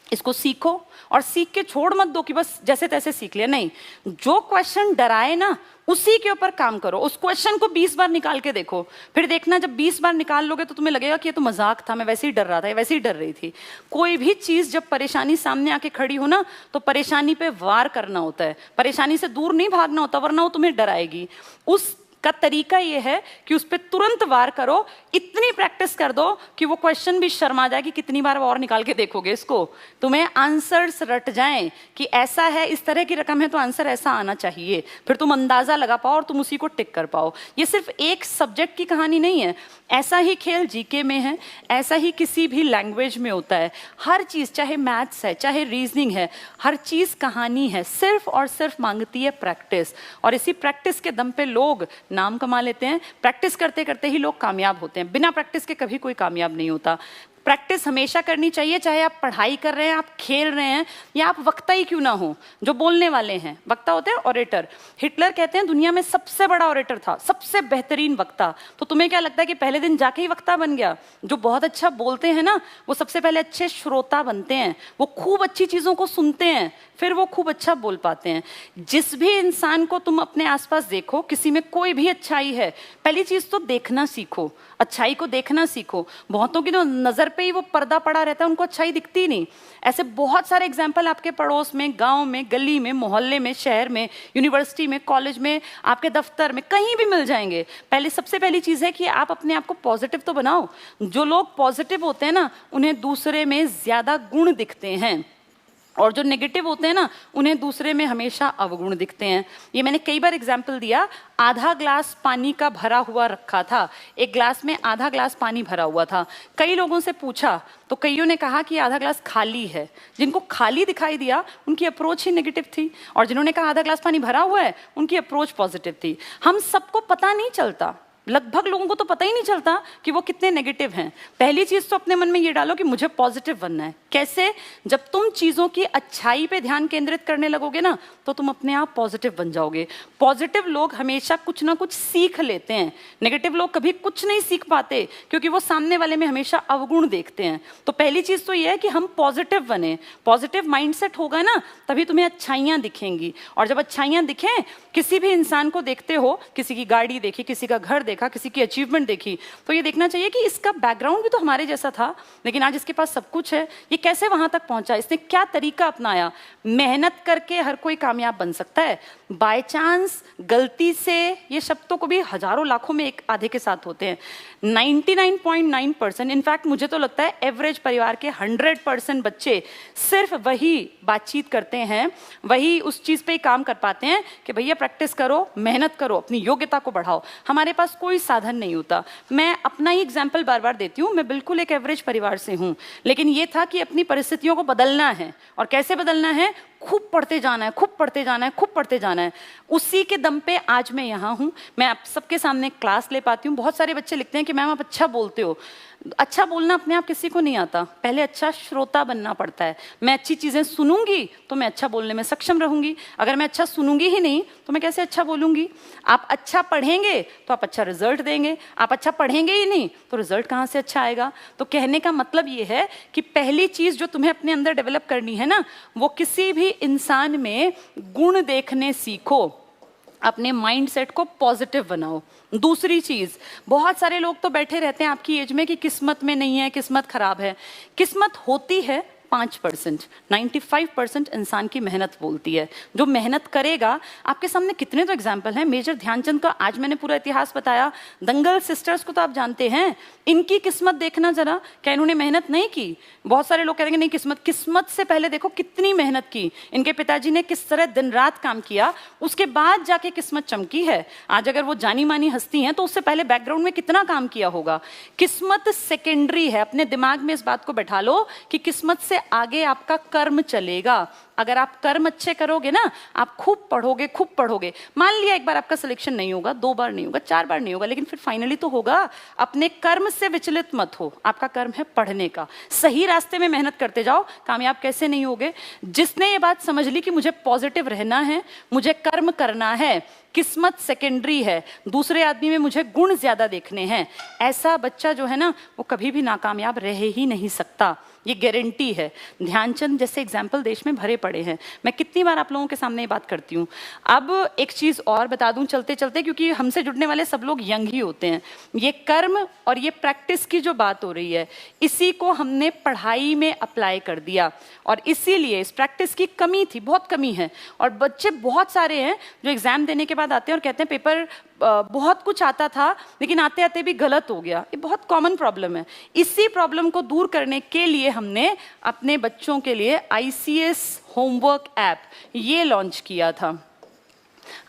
इसको सीखो और सीख के छोड़ मत दो कि बस जैसे तैसे सीख लिया, नहीं। जो क्वेश्चन डराए ना उसी के ऊपर काम करो। उस क्वेश्चन को 20 बार निकाल के देखो, फिर देखना जब 20 बार निकाल लोगे तो तुम्हें लगेगा कि ये तो मजाक था, मैं वैसे ही डर रहा था, वैसे ही डर रही थी। कोई भी चीज जब परेशानी सामने आके खड़ी हो ना, तो परेशानी पे वार करना होता है, परेशानी से दूर नहीं भागना होता, वरना वो तुम्हें डराएगी। उस का तरीका ये है कि उस पर तुरंत वार करो, इतनी प्रैक्टिस कर दो कि वो क्वेश्चन भी शर्मा जाए कि कितनी बार और निकाल के देखोगे इसको, तुम्हें आंसर्स रट जाएं कि ऐसा है, इस तरह की रकम है तो आंसर ऐसा आना चाहिए, फिर तुम अंदाजा लगा पाओ और तुम उसी को टिक कर पाओ। ये सिर्फ एक सब्जेक्ट की कहानी नहीं है, ऐसा ही खेल जीके में है, ऐसा ही किसी भी लैंग्वेज में होता है। हर चीज, चाहे मैथ्स है, चाहे रीजनिंग है, हर चीज कहानी है, सिर्फ और सिर्फ मांगती है प्रैक्टिस। और इसी प्रैक्टिस के दम पे लोग नाम कमा लेते हैं। प्रैक्टिस करते करते ही लोग कामयाब होते हैं, बिना प्रैक्टिस के कभी कोई कामयाब नहीं होता। प्रैक्टिस हमेशा करनी चाहिए, चाहे आप पढ़ाई कर रहे हैं, आप खेल रहे हैं, या आप वक्ता ही क्यों ना हो। जो बोलने वाले हैं, वक्ता होते हैं ऑरेटर। हिटलर कहते हैं दुनिया में सबसे बड़ा ऑरेटर था, सबसे बेहतरीन वक्ता। तो तुम्हें क्या लगता है कि पहले दिन जाके ही वक्ता बन गया? जो बहुत अच्छा बोलते हैं ना, वो सबसे पहले अच्छे श्रोता बनते हैं, वो खूब अच्छी चीजों को सुनते हैं, फिर वो खूब अच्छा बोल पाते हैं। जिस भी इंसान को तुम अपने आसपास देखो, किसी में कोई भी अच्छाई है, पहली चीज तो देखना सीखो, अच्छाई को देखना सीखो। बहुतों की तो नजर पे ही वो पर्दा पड़ा रहता है, उनको अच्छाई दिखती नहीं। ऐसे बहुत सारे एग्जाम्पल आपके पड़ोस में, गांव में, गली में, मोहल्ले में, शहर में, यूनिवर्सिटी में, कॉलेज में, आपके दफ्तर में, कहीं भी मिल जाएंगे। सबसे पहली चीज है कि आप अपने आप को पॉजिटिव तो बनाओ। जो लोग पॉजिटिव होते हैं ना, उन्हें दूसरे में ज्यादा गुण दिखते हैं, और जो नेगेटिव होते हैं ना, उन्हें दूसरे में हमेशा अवगुण दिखते हैं। ये मैंने कई बार एग्जाम्पल दिया। आधा ग्लास पानी का भरा हुआ रखा था, एक ग्लास में आधा ग्लास पानी भरा हुआ था। कई लोगों से पूछा तो कईयों ने कहा कि आधा ग्लास खाली है। जिनको खाली दिखाई दिया उनकी अप्रोच ही नेगेटिव थी, और जिन्होंने कहा आधा ग्लास पानी भरा हुआ है उनकी अप्रोच पॉजिटिव थी। हम सबको पता नहीं चलता, लगभग लोगों को तो पता ही नहीं चलता कि वो कितने नेगेटिव हैं। पहली चीज तो अपने मन में ये डालो कि मुझे पॉजिटिव बनना है। कैसे? जब तुम चीजों की अच्छाई पे ध्यान केंद्रित करने लगोगे ना, तो तुम अपने आप पॉजिटिव बन जाओगे। पॉजिटिव लोग हमेशा कुछ ना कुछ सीख लेते हैं, नेगेटिव लोग कभी कुछ नहीं सीख पाते, क्योंकि वो सामने वाले में हमेशा अवगुण देखते हैं। तो पहली चीज तो ये है कि हम पॉजिटिव बने। पॉजिटिव माइंडसेट होगा ना, तभी तुम्हें अच्छाइयां दिखेंगी। और जब अच्छाइयां दिखें, किसी भी इंसान को देखते हो, किसी की गाड़ी देखी, किसी का घर देखा, किसी की अचीवमेंट देखी, तो ये देखना चाहिए कि इसका बैकग्राउंड भी तो हमारे जैसा था, लेकिन आज इसके पास सब कुछ है, ये कैसे वहां तक पहुंचा, इसने क्या तरीका अपनाया। मेहनत करके हर कोई कामयाब बन सकता है, बाय चांस, गलती से, ये शब्दों को भी हजारों लाखों में एक आधे के साथ होते हैं। 99.9%, इनफैक्ट मुझे तो लगता है एवरेज परिवार के 100% बच्चे सिर्फ वही बातचीत करते हैं, वही उस चीज पे काम कर पाते हैं कि भैया प्रैक्टिस करो, मेहनत करो, अपनी योग्यता को बढ़ाओ। हमारे पास कोई साधन नहीं होता। मैं अपना ही एग्जाम्पल बार बार देती हूँ, मैं बिल्कुल एक एवरेज परिवार से हूँ, लेकिन ये था कि अपनी परिस्थितियों को बदलना है। और कैसे बदलना है? खूब पढ़ते जाना है, खूब पढ़ते जाना है, खूब पढ़ते जाना है। उसी के दम पे आज मैं यहाँ हूँ, मैं आप सबके सामने क्लास ले पाती हूँ। बहुत सारे बच्चे लिखते हैं कि मैम आप अच्छा बोलते हो। अच्छा बोलना अपने आप किसी को नहीं आता, पहले अच्छा श्रोता बनना पड़ता है। मैं अच्छी चीज़ें सुनूंगी तो मैं अच्छा बोलने में सक्षम रहूंगी, अगर मैं अच्छा सुनूंगी ही नहीं तो मैं कैसे अच्छा बोलूंगी। आप अच्छा पढ़ेंगे तो आप अच्छा रिजल्ट देंगे, आप अच्छा पढ़ेंगे ही नहीं तो रिजल्ट कहाँ से अच्छा आएगा। तो कहने का मतलब ये है कि पहली चीज़ जो तुम्हें अपने अंदर डेवलप करनी है ना, वो किसी भी इंसान में गुण देखने सीखो, अपने माइंडसेट को पॉजिटिव बनाओ। दूसरी चीज, बहुत सारे लोग तो बैठे रहते हैं आपकी एज में कि किस्मत में नहीं है, किस्मत खराब है। किस्मत होती है, 5%। 95% इंसान की मेहनत बोलती है। जो मेहनत करेगा, आपके सामने कितने तो एग्जाम्पल हैं। मेजर ध्यानचंद का आज मैंने पूरा इतिहास बताया, दंगल सिस्टर्स को तो आप जानते हैं, इनकी किस्मत देखना जरा, क्या इन्होंने मेहनत नहीं की? बहुत सारे लोग कहेंगे नहीं किस्मत से पहले देखो कितनी मेहनत की, इनके पिताजी ने किस तरह दिन रात काम किया, उसके बाद जाके किस्मत चमकी है। आज अगर वो जानी मानी हस्ती हैं तो उससे पहले बैकग्राउंड में कितना काम किया होगा। किस्मत सेकेंडरी है। अपने दिमाग में इस बात को बैठा लो कि किस्मत से आगे आपका कर्म चलेगा। अगर आप कर्म अच्छे करोगे ना, आप खूब पढ़ोगे, मान लिया एक बार आपका सिलेक्शन नहीं होगा, 2 बार नहीं होगा, 4 बार नहीं होगा, लेकिन फिर फाइनली तो होगा। अपने कर्म से विचलित मत हो। आपका कर्म है पढ़ने का। सही रास्ते में मेहनत करते जाओ। कामयाब कैसे नहीं होगे? जिसने ये बात समझ ली कि मुझे पॉजिटिव रहना है, मुझे कर्म करना है, किस्मत सेकेंडरी है, दूसरे आदमी में मुझे गुण ज्यादा देखने हैं, ऐसा बच्चा जो है ना, वो कभी भी नाकामयाब रह ही नहीं सकता। ये गारंटी है। ध्यानचंद जैसे एग्जाम्पल देश में भरे पड़े हैं। मैं कितनी बार आप लोगों के सामने ये बात करती हूँ। अब एक चीज और बता दूं चलते चलते, क्योंकि हमसे जुड़ने वाले सब लोग यंग ही होते हैं। ये कर्म और ये प्रैक्टिस की जो बात हो रही है, इसी को हमने पढ़ाई में अप्लाई कर दिया, और इसीलिए इस प्रैक्टिस की कमी थी, बहुत कमी है। और बच्चे बहुत सारे हैं जो एग्जाम देने के बाद आते हैं और कहते हैं पेपर बहुत कुछ आता था लेकिन आते आते भी गलत हो गया। ये बहुत कॉमन प्रॉब्लम है। इसी प्रॉब्लम को दूर करने के लिए हमने अपने बच्चों के लिए ICS होमवर्क ऐप ये लॉन्च किया था।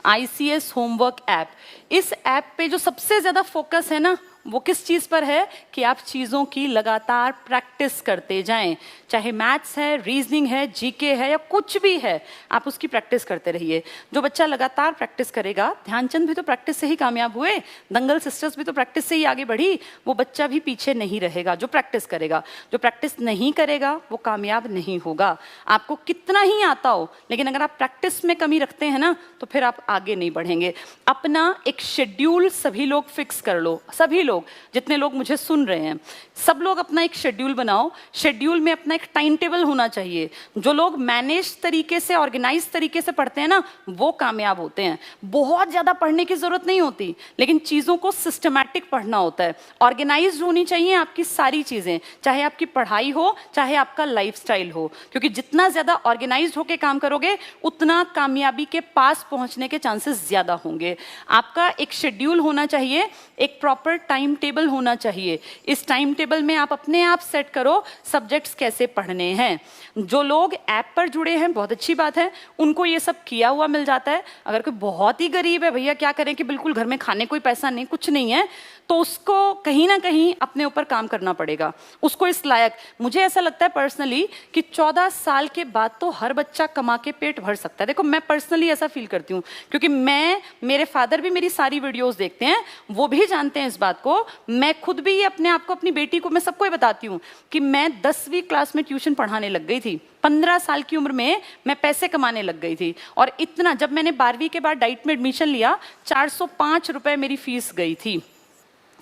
ICS होमवर्क ऐप, इस ऐप पे जो सबसे ज्यादा फोकस है ना, वो किस चीज पर है कि आप चीजों की लगातार प्रैक्टिस करते जाएं। चाहे मैथ्स है, रीजनिंग है, जीके है, या कुछ भी है, आप उसकी प्रैक्टिस करते रहिए। जो बच्चा लगातार प्रैक्टिस करेगा, ध्यानचंद भी तो प्रैक्टिस से ही कामयाब हुए, दंगल सिस्टर्स भी तो प्रैक्टिस से ही आगे बढ़ी, वो बच्चा भी पीछे नहीं रहेगा जो प्रैक्टिस करेगा। जो प्रैक्टिस नहीं करेगा वो कामयाब नहीं होगा। आपको कितना ही आता हो, लेकिन अगर आप प्रैक्टिस में कमी रखते हैं ना, तो फिर आप आगे नहीं बढ़ेंगे। अपना एक शेड्यूल सभी लोग फिक्स कर लो। सभी लोग, जितने लोग मुझे सुन रहे हैं, सब लोग अपना एक शेड्यूल बनाओ। शेड्यूल में अपना एक टाइम टेबल होना चाहिए। जो लोग मैनेज तरीके से, ऑर्गेनाइज तरीके से पढ़ते हैं ना, वो कामयाब होते हैं। बहुत ज्यादा पढ़ने की जरूरत नहीं होती, लेकिन चीजों को सिस्टमैटिक पढ़ना होता है। ऑर्गेनाइज होनी चाहिए आपकी सारी चीजें, चाहे आपकी पढ़ाई हो, चाहे आपका लाइफस्टाइल हो, क्योंकि जितना ज्यादा ऑर्गेनाइज होकर काम करोगे, उतना कामयाबी के पास पहुंचने के चांसेस ज्यादा होंगे। आपका एक शेड्यूल होना चाहिए, एक प्रॉपर टाइम टेबल होना चाहिए। इस टाइम टेबल में आप अपने आप सेट करो सब्जेक्ट्स कैसे पढ़ने हैं। जो लोग ऐप पर जुड़े हैं, बहुत अच्छी बात है, उनको ये सब किया हुआ मिल जाता है। अगर कोई बहुत ही गरीब है, भैया क्या करें कि बिल्कुल घर में खाने कोई पैसा नहीं, कुछ नहीं है, तो उसको कहीं ना कहीं अपने ऊपर काम करना पड़ेगा। उसको इस लायक, मुझे ऐसा लगता है पर्सनली कि 14 साल के बाद तो हर बच्चा कमा के पेट भर सकता है। देखो, मैं पर्सनली ऐसा फील करती हूँ, क्योंकि मेरे फादर भी मेरी सारी वीडियोस देखते हैं, वो भी जानते हैं इस बात को। मैं खुद भी अपने आप को, अपनी बेटी को, मैं सबको ये बताती हूँ कि मैं 10वीं क्लास में ट्यूशन पढ़ाने लग गई थी। 15 साल की उम्र में मैं पैसे कमाने लग गई थी। और इतना, जब मैंने 12वीं के बाद डाइट में एडमिशन लिया, 405 रुपए मेरी फीस गई थी।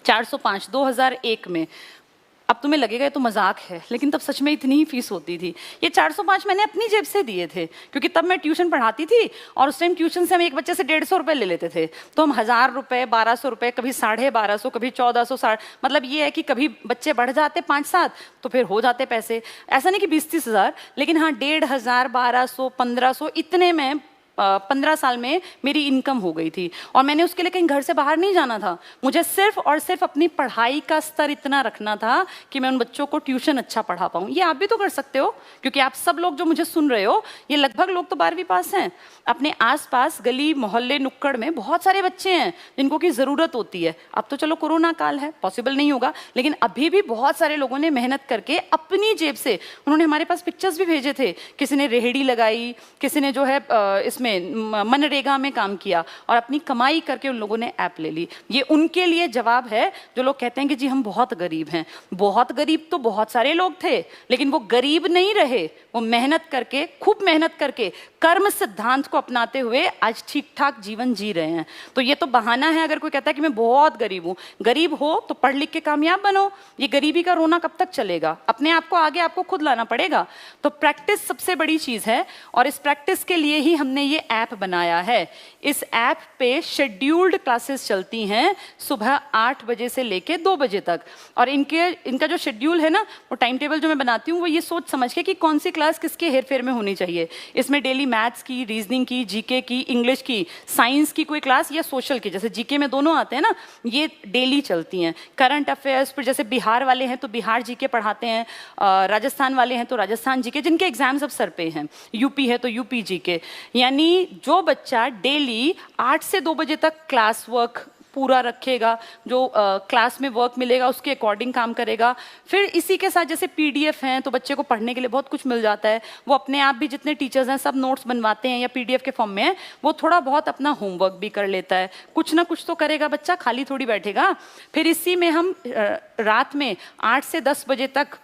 405, 2001 में। अब तुम्हें लगेगा ये तो मजाक है, लेकिन तब सच में इतनी ही फीस होती थी। ये 405 मैंने अपनी जेब से दिए थे, क्योंकि तब मैं ट्यूशन पढ़ाती थी, और उस टाइम ट्यूशन से हम एक बच्चे से 150 रुपए ले लेते थे। तो हम 1000 रुपए, 1200 रुपए, कभी 1250, कभी 1460, मतलब ये है कि कभी बच्चे बढ़ जाते 5-7 तो फिर हो जाते पैसे। ऐसा नहीं कि 20-30 हजार, लेकिन हाँ 1500, 1200, 1500, इतने में 15 साल में मेरी इनकम हो गई थी। और मैंने उसके लिए कहीं घर से बाहर नहीं जाना था। मुझे सिर्फ और सिर्फ अपनी पढ़ाई का स्तर इतना रखना था कि मैं उन बच्चों को ट्यूशन अच्छा पढ़ा पाऊँ। ये आप भी तो कर सकते हो, क्योंकि आप सब लोग जो मुझे सुन रहे हो, ये लगभग लोग तो 12वीं पास हैं। अपने आसपास गली मोहल्ले नुक्कड़ में बहुत सारे बच्चे हैं जिनको की जरूरत होती है। अब तो चलो कोरोना काल है, पॉसिबल नहीं होगा, लेकिन अभी भी बहुत सारे लोगों ने मेहनत करके अपनी जेब से, उन्होंने हमारे पास पिक्चर्स भी भेजे थे। किसी ने रेहड़ी लगाई, किसी ने जो है इसमें मनरेगा में काम किया, और अपनी कमाई करके उन लोगों ने ऐप ले ली। ये उनके लिए जवाब है जो लोग कहते हैं कि जी हम बहुत गरीब हैं। बहुत गरीब तो बहुत सारे लोग थे, लेकिन वो गरीब नहीं रहे। वो मेहनत करके, खूब मेहनत करके, कर्म सिद्धांत को अपनाते हुए आज ठीक ठाक जीवन जी रहे हैं। तो ये तो बहाना है अगर कोई कहता है कि मैं बहुत गरीब हूं। गरीब हो तो पढ़ लिख के कामयाब बनो। ये गरीबी का रोना कब तक चलेगा? अपने आप को आगे आपको खुद लाना पड़ेगा। तो प्रैक्टिस सबसे बड़ी चीज है, और इस प्रैक्टिस के लिए ही हमने ये ऐप बनाया है। इस ऐप पे शेड्यूल्ड क्लासेस चलती हैं सुबह 8 बजे से लेके 2 बजे तक। और इनका जो शेड्यूल है ना, वो टाइम टेबल जो मैं बनाती हूँ वो ये सोच समझ के कि कौन सी क्लास किसके हेरफेर में होनी चाहिए। इसमें डेली मैथ्स की, रीजनिंग की, जीके की, इंग्लिश की, साइंस की कोई क्लास या सोशल की, जैसे जीके में दोनों आते हैं ना, ये डेली चलती हैं। करंट अफेयर्स, फिर जैसे बिहार वाले हैं तो बिहार जीके पढ़ाते हैं, राजस्थान वाले हैं तो राजस्थान जीके, जिनके एग्जाम्स अब सर पे हैं, यूपी है तो यूपी जीके। यानी जो बच्चा डेली 8 से 2 बजे तक क्लास वर्क पूरा रखेगा, जो क्लास में वर्क मिलेगा उसके अकॉर्डिंग काम करेगा। फिर इसी के साथ जैसे पीडीएफ हैं तो बच्चे को पढ़ने के लिए बहुत कुछ मिल जाता है, वो अपने आप भी जितने टीचर्स हैं सब नोट्स बनवाते हैं या पीडीएफ के फॉर्म में है, वो थोड़ा बहुत अपना होमवर्क भी कर लेता है। कुछ ना कुछ तो करेगा बच्चा, खाली थोड़ी बैठेगा। फिर इसी में हम रात में 8 से 10 बजे तक,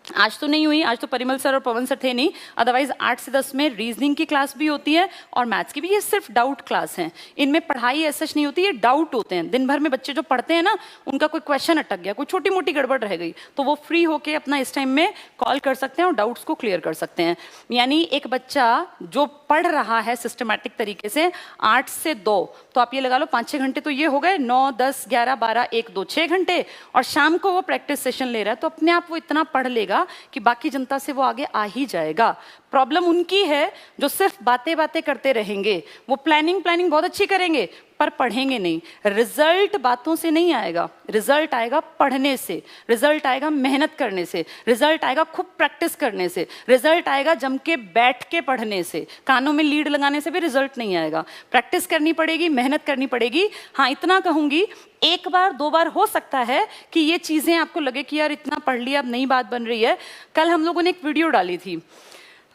आज तो नहीं हुई, आज तो परिमल सर और पवन सर थे नहीं, अदरवाइज 8 से 10 में रीजनिंग की क्लास भी होती है और मैथ्स की भी। ये सिर्फ डाउट क्लास हैं, इनमें पढ़ाई ऐसा नहीं होती, ये डाउट होते हैं। दिन भर में बच्चे जो पढ़ते हैं ना, उनका कोई क्वेश्चन अटक गया, कोई छोटी मोटी गड़बड़ रह गई, तो वो फ्री होके अपना इस टाइम में कॉल कर सकते हैं और डाउट्स को क्लियर कर सकते हैं। यानी एक बच्चा जो पढ़ रहा है सिस्टमैटिक तरीके से 8 से 2, तो आप ये लगा लो 5-6 घंटे तो ये हो गए, 9, 10, 11, 12, 1, 2, 6 घंटे, और शाम को वो प्रैक्टिस सेशन ले रहा है, तो अपने आप वो इतना पढ़ लेगा कि बाकी जनता से वो आगे आ ही जाएगा। प्रॉब्लम उनकी है जो सिर्फ बातें बातें करते रहेंगे, वो प्लानिंग बहुत अच्छी करेंगे पर पढ़ेंगे नहीं। रिजल्ट बातों से नहीं आएगा, रिजल्ट आएगा पढ़ने से, रिजल्ट आएगा मेहनत करने से, रिजल्ट आएगा खूब प्रैक्टिस करने से, रिजल्ट आएगा जम के बैठ के पढ़ने से। कानों में लीड लगाने से भी रिजल्ट नहीं आएगा, प्रैक्टिस करनी पड़ेगी, मेहनत करनी पड़ेगी। हाँ, इतना कहूंगी, 1 बार 2 बार हो सकता है कि ये चीजें आपको लगे कि यार इतना पढ़ लिया अब नई बात बन रही है। कल हम लोगों ने एक वीडियो डाली थी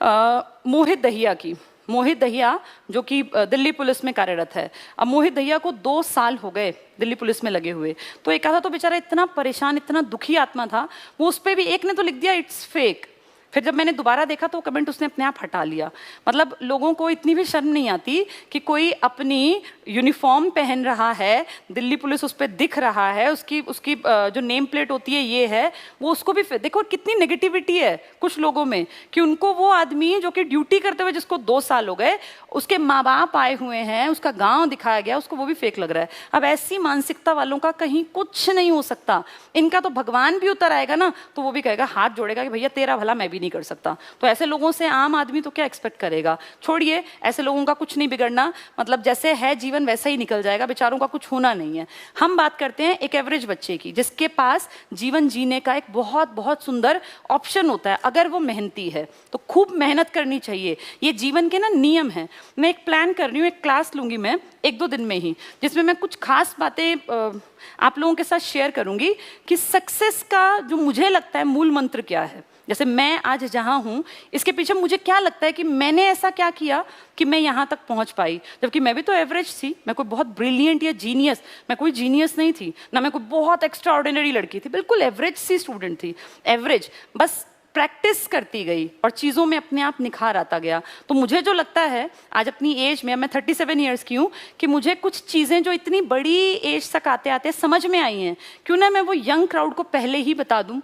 मोहित दहिया की। मोहित दहिया जो कि दिल्ली पुलिस में कार्यरत है। अब मोहित दहिया को 2 साल हो गए दिल्ली पुलिस में लगे हुए। तो एक आधा तो बेचारा इतना परेशान, इतना दुखी आत्मा था, वो उस पर भी एक ने तो लिख दिया इट्स फेक। फिर जब मैंने दोबारा देखा तो कमेंट उसने अपने आप हटा लिया। मतलब लोगों को इतनी भी शर्म नहीं आती कि कोई अपनी यूनिफॉर्म पहन रहा है, दिल्ली पुलिस उस पर दिख रहा है, उसकी जो नेम प्लेट होती है ये है, वो उसको भी देखो कितनी नेगेटिविटी है कुछ लोगों में कि उनको वो आदमी जो कि ड्यूटी करते हुए जिसको 2 साल हो गए, उसके माँ बाप आए हुए हैं, उसका गाँव दिखाया गया, उसको वो भी फेक लग रहा है। अब ऐसी मानसिकता वालों का कहीं कुछ नहीं हो सकता। इनका तो भगवान भी उतर आएगा ना तो वो भी कहेगा, हाथ जोड़ेगा कि भैया तेरा भला मैं भी नहीं कर सकता। तो ऐसे लोगों से आम आदमी तो क्या एक्सपेक्ट करेगा। छोड़िए, ऐसे लोगों का कुछ नहीं बिगड़ना, मतलब जैसे है जीवन वैसा ही निकल जाएगा, बेचारों का कुछ होना नहीं है। हम बात करते हैं एक एवरेज बच्चे की, जिसके पास जीवन जीने का एक बहुत बहुत सुंदर ऑप्शन होता है अगर वो मेहनती है। तो खूब मेहनत करनी चाहिए, ये जीवन के ना नियम है। मैं एक प्लान कर रही हूँ, एक क्लास लूंगी मैं 1-2 दिन में ही, जिसमें मैं कुछ खास बातें आप लोगों के साथ शेयर करूंगी कि सक्सेस का जो मुझे लगता है मूल मंत्र क्या है। जैसे मैं आज जहाँ हूँ, इसके पीछे मुझे क्या लगता है कि मैंने ऐसा क्या किया कि मैं यहाँ तक पहुँच पाई, जबकि मैं भी तो एवरेज थी। मैं कोई बहुत ब्रिलियंट या जीनियस, मैं कोई जीनियस नहीं थी ना, मैं कोई बहुत एक्स्ट्रा ऑर्डिनरी लड़की थी, बिल्कुल एवरेज सी स्टूडेंट थी। एवरेज, बस प्रैक्टिस करती गई और चीज़ों में अपने आप निखार आता गया। तो मुझे जो लगता है आज अपनी एज में, मैं 37 ईयर्स की हूँ, कि मुझे कुछ चीज़ें जो इतनी बड़ी एज तक आते आते समझ में आई हैं, क्यों ना मैं वो यंग क्राउड को पहले ही बता दूँ।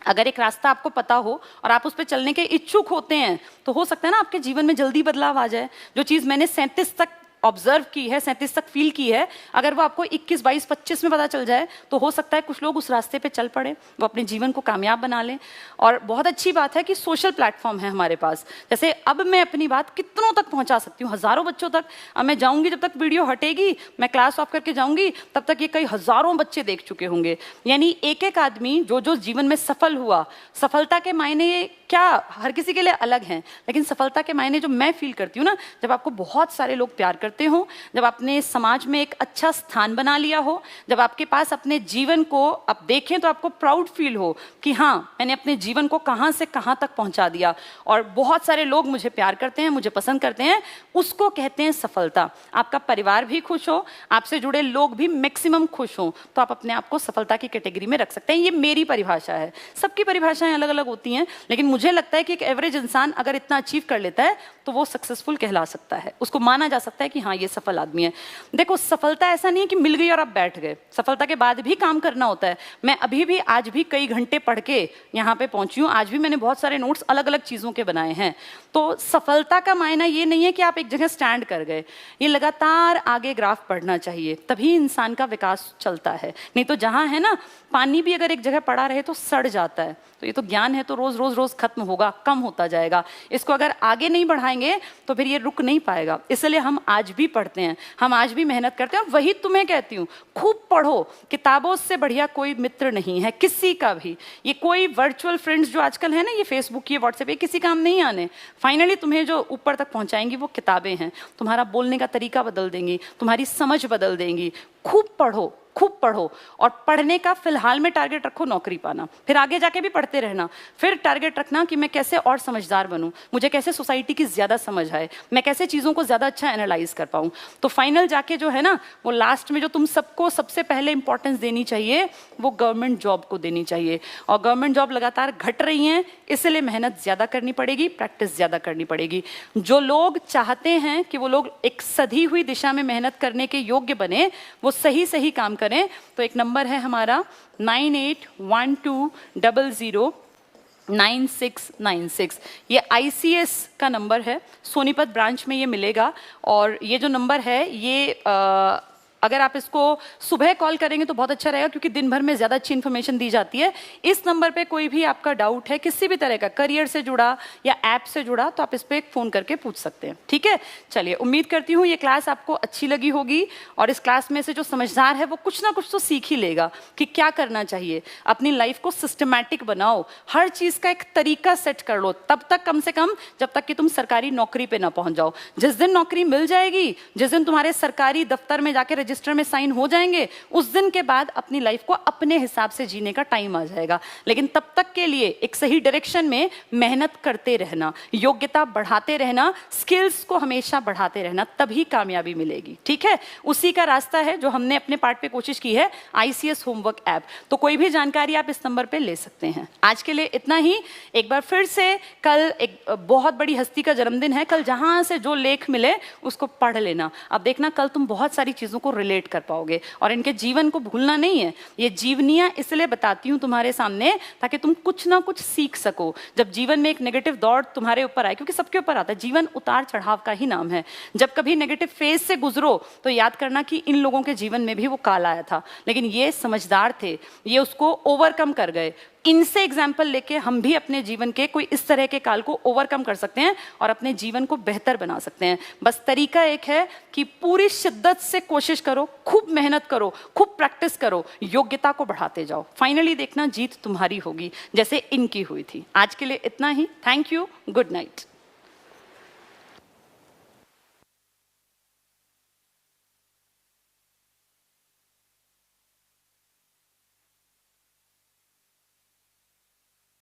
अगर एक रास्ता आपको पता हो और आप उस पर चलने के इच्छुक होते हैं तो हो सकता है ना आपके जीवन में जल्दी बदलाव आ जाए। जो चीज़ मैंने 37 तक ऑब्जर्व की है, 37 तक फील की है, अगर वो आपको 21, 22, 25 में पता चल जाए तो हो सकता है कुछ लोग उस रास्ते पे चल पड़े, वो अपने जीवन को कामयाब बना लें। और बहुत अच्छी बात है कि सोशल प्लेटफॉर्म है हमारे पास। जैसे अब मैं अपनी बात कितनों तक पहुंचा सकती हूँ, हज़ारों बच्चों तक। अब मैं जाऊँगी, जब तक वीडियो हटेगी, मैं क्लास ऑफ करके जाऊँगी, तब तक ये कई हज़ारों बच्चे देख चुके होंगे। यानी एक एक आदमी जो जीवन में सफल हुआ, सफलता के मायने क्या हर किसी के लिए अलग हैं, लेकिन सफलता के मायने जो मैं फील करती हूँ ना, जब आपको बहुत सारे लोग प्यार करते हो, जब आपने समाज में एक अच्छा स्थान बना लिया हो, जब आपके पास अपने जीवन को आप देखें तो आपको प्राउड फील हो कि हाँ, मैंने अपने जीवन को कहाँ से कहाँ तक पहुँचा दिया और बहुत सारे लोग मुझे प्यार करते हैं, मुझे पसंद करते हैं, उसको कहते हैं सफलता। आपका परिवार भी खुश हो, आपसे जुड़े लोग भी मैक्सिमम खुश हो, तो आप अपने आप को सफलता की कैटेगरी में रख सकते हैं। ये मेरी परिभाषा है, सबकी परिभाषाएं अलग अलग होती हैं, लेकिन मुझे लगता है कि एक एवरेज इंसान अगर इतना अचीव कर लेता है तो वो सक्सेसफुल कहला सकता है, उसको माना जा सकता है कि कि हाँ ये सफल आदमी है। देखो सफलता ऐसा नहीं है कि मिल गई और आप बैठ गए, सफलता के बाद भी काम करना होता है। मैं अभी भी आज भी कई घंटे पढ़ के यहाँ पे पहुंची हूँ, आज भी मैंने बहुत सारे नोट्स अलग अलग चीज़ों के बनाए हैं। तो सफलता का मायना ये नहीं है कि आप एक जगह स्टैंड कर गए, ये लगातार आगे ग्राफ बढ़ना चाहिए, तभी इंसान का विकास चलता है। नहीं तो जहाँ है ना, पानी भी अगर एक जगह पड़ा रहे तो सड़ जाता है। तो ये तो ज्ञान है, तो रोज रोज रोज खत्म होगा, कम होता जाएगा। इसको अगर आगे नहीं बढ़ाएंगे तो फिर ये रुक नहीं पाएगा। इसलिए हम आज भी पढ़ते हैं, हम आज भी मेहनत करते हैं। और वही तुम्हें कहती हूँ, खूब पढ़ो, किताबों से बढ़िया कोई मित्र नहीं है किसी का भी। ये कोई वर्चुअल फ्रेंड्स जो आजकल है ना, ये फेसबुक, ये व्हाट्सएप, ये किसी काम नहीं आने। फाइनली तुम्हें जो ऊपर तक पहुंचाएंगी वो किताबें हैं। तुम्हारा बोलने का तरीका बदल देंगी, तुम्हारी समझ बदल देंगी। खूब पढ़ो, खूब पढ़ो। और पढ़ने का फिलहाल में टारगेट रखो नौकरी पाना, फिर आगे जाके भी पढ़ते रहना। फिर टारगेट रखना कि मैं कैसे और समझदार बनूं, मुझे कैसे सोसाइटी की ज़्यादा समझ आए, मैं कैसे चीज़ों को ज़्यादा अच्छा एनालाइज कर पाऊं। तो फाइनल जाके जो है ना, वो लास्ट में जो तुम सबको सबसे पहले इंपॉर्टेंस देनी चाहिए वो गवर्नमेंट जॉब को देनी चाहिए। और गवर्नमेंट जॉब लगातार घट रही हैं, इसलिए मेहनत ज़्यादा करनी पड़ेगी, प्रैक्टिस ज़्यादा करनी पड़ेगी। जो लोग चाहते हैं कि वो लोग एक सधी हुई दिशा में मेहनत करने के योग्य बने, वो सही सही काम करें। तो एक नंबर है हमारा 9812009696। ये ICS का नंबर है, सोनीपत ब्रांच में ये मिलेगा। और ये जो नंबर है ये अगर आप इसको सुबह कॉल करेंगे तो बहुत अच्छा रहेगा, क्योंकि दिन भर में ज़्यादा अच्छी इन्फॉर्मेशन दी जाती है। इस नंबर पे कोई भी आपका डाउट है किसी भी तरह का, करियर से जुड़ा या ऐप से जुड़ा, तो आप इस पर एक फ़ोन करके पूछ सकते हैं। ठीक है, चलिए, उम्मीद करती हूँ ये क्लास आपको अच्छी लगी होगी। और इस क्लास में से जो समझदार है वो कुछ ना कुछ तो सीख ही लेगा कि क्या करना चाहिए। अपनी लाइफ को सिस्टमैटिक बनाओ, हर चीज़ का एक तरीका सेट कर लो, तब तक कम से कम जब तक कि तुम सरकारी नौकरी पे ना पहुंच जाओ। जिस दिन नौकरी मिल जाएगी, जिस दिन तुम्हारे सरकारी दफ्तर में जाके रजिस्टर में साइन हो जाएंगे, उस दिन के बाद अपनी लाइफ को अपने हिसाब से जीने का टाइम आ जाएगा। लेकिन तब तक के लिए एक सही डायरेक्शन में मेहनत करते रहना, योग्यता बढ़ाते रहना, स्किल्स को हमेशा बढ़ाते रहना, तभी कामयाबी मिलेगी। ठीक है, उसी का रास्ता है जो हमने अपने पार्ट पे कोशिश की है, ICS होमवर्क ऐप। तो कोई भी जानकारी आप इस नंबर पे ले सकते हैं। आज के लिए इतना ही। एक बार फिर से, कल एक बहुत बड़ी हस्ती का जन्मदिन है, कल जहां से जो लेख मिले उसको पढ़ लेना। अब देखना कल तुम बहुत सारी चीजों को रिलेट कर पाओगे, और इनके जीवन को भूलना नहीं है। ये जीवनियां इसलिए बताती हूं तुम्हारे सामने ताकि तुम कुछ ना कुछ सीख सको। जब जीवन में एक नेगेटिव दौर तुम्हारे ऊपर आए, क्योंकि सबके ऊपर आता है, जीवन उतार चढ़ाव का ही नाम है। जब कभी नेगेटिव फेज से गुजरो तो याद करना कि इन लोगों के जीवन में भी वो काल आया था, लेकिन ये समझदार थे, ये उसको ओवरकम कर गए। इनसे एग्जाम्पल लेके हम भी अपने जीवन के कोई इस तरह के काल को ओवरकम कर सकते हैं और अपने जीवन को बेहतर बना सकते हैं। बस तरीका एक है कि पूरी शिद्दत से कोशिश करो, खूब मेहनत करो, खूब प्रैक्टिस करो, योग्यता को बढ़ाते जाओ। फाइनली देखना जीत तुम्हारी होगी, जैसे इनकी हुई थी। आज के लिए इतना ही। Thank you, good night.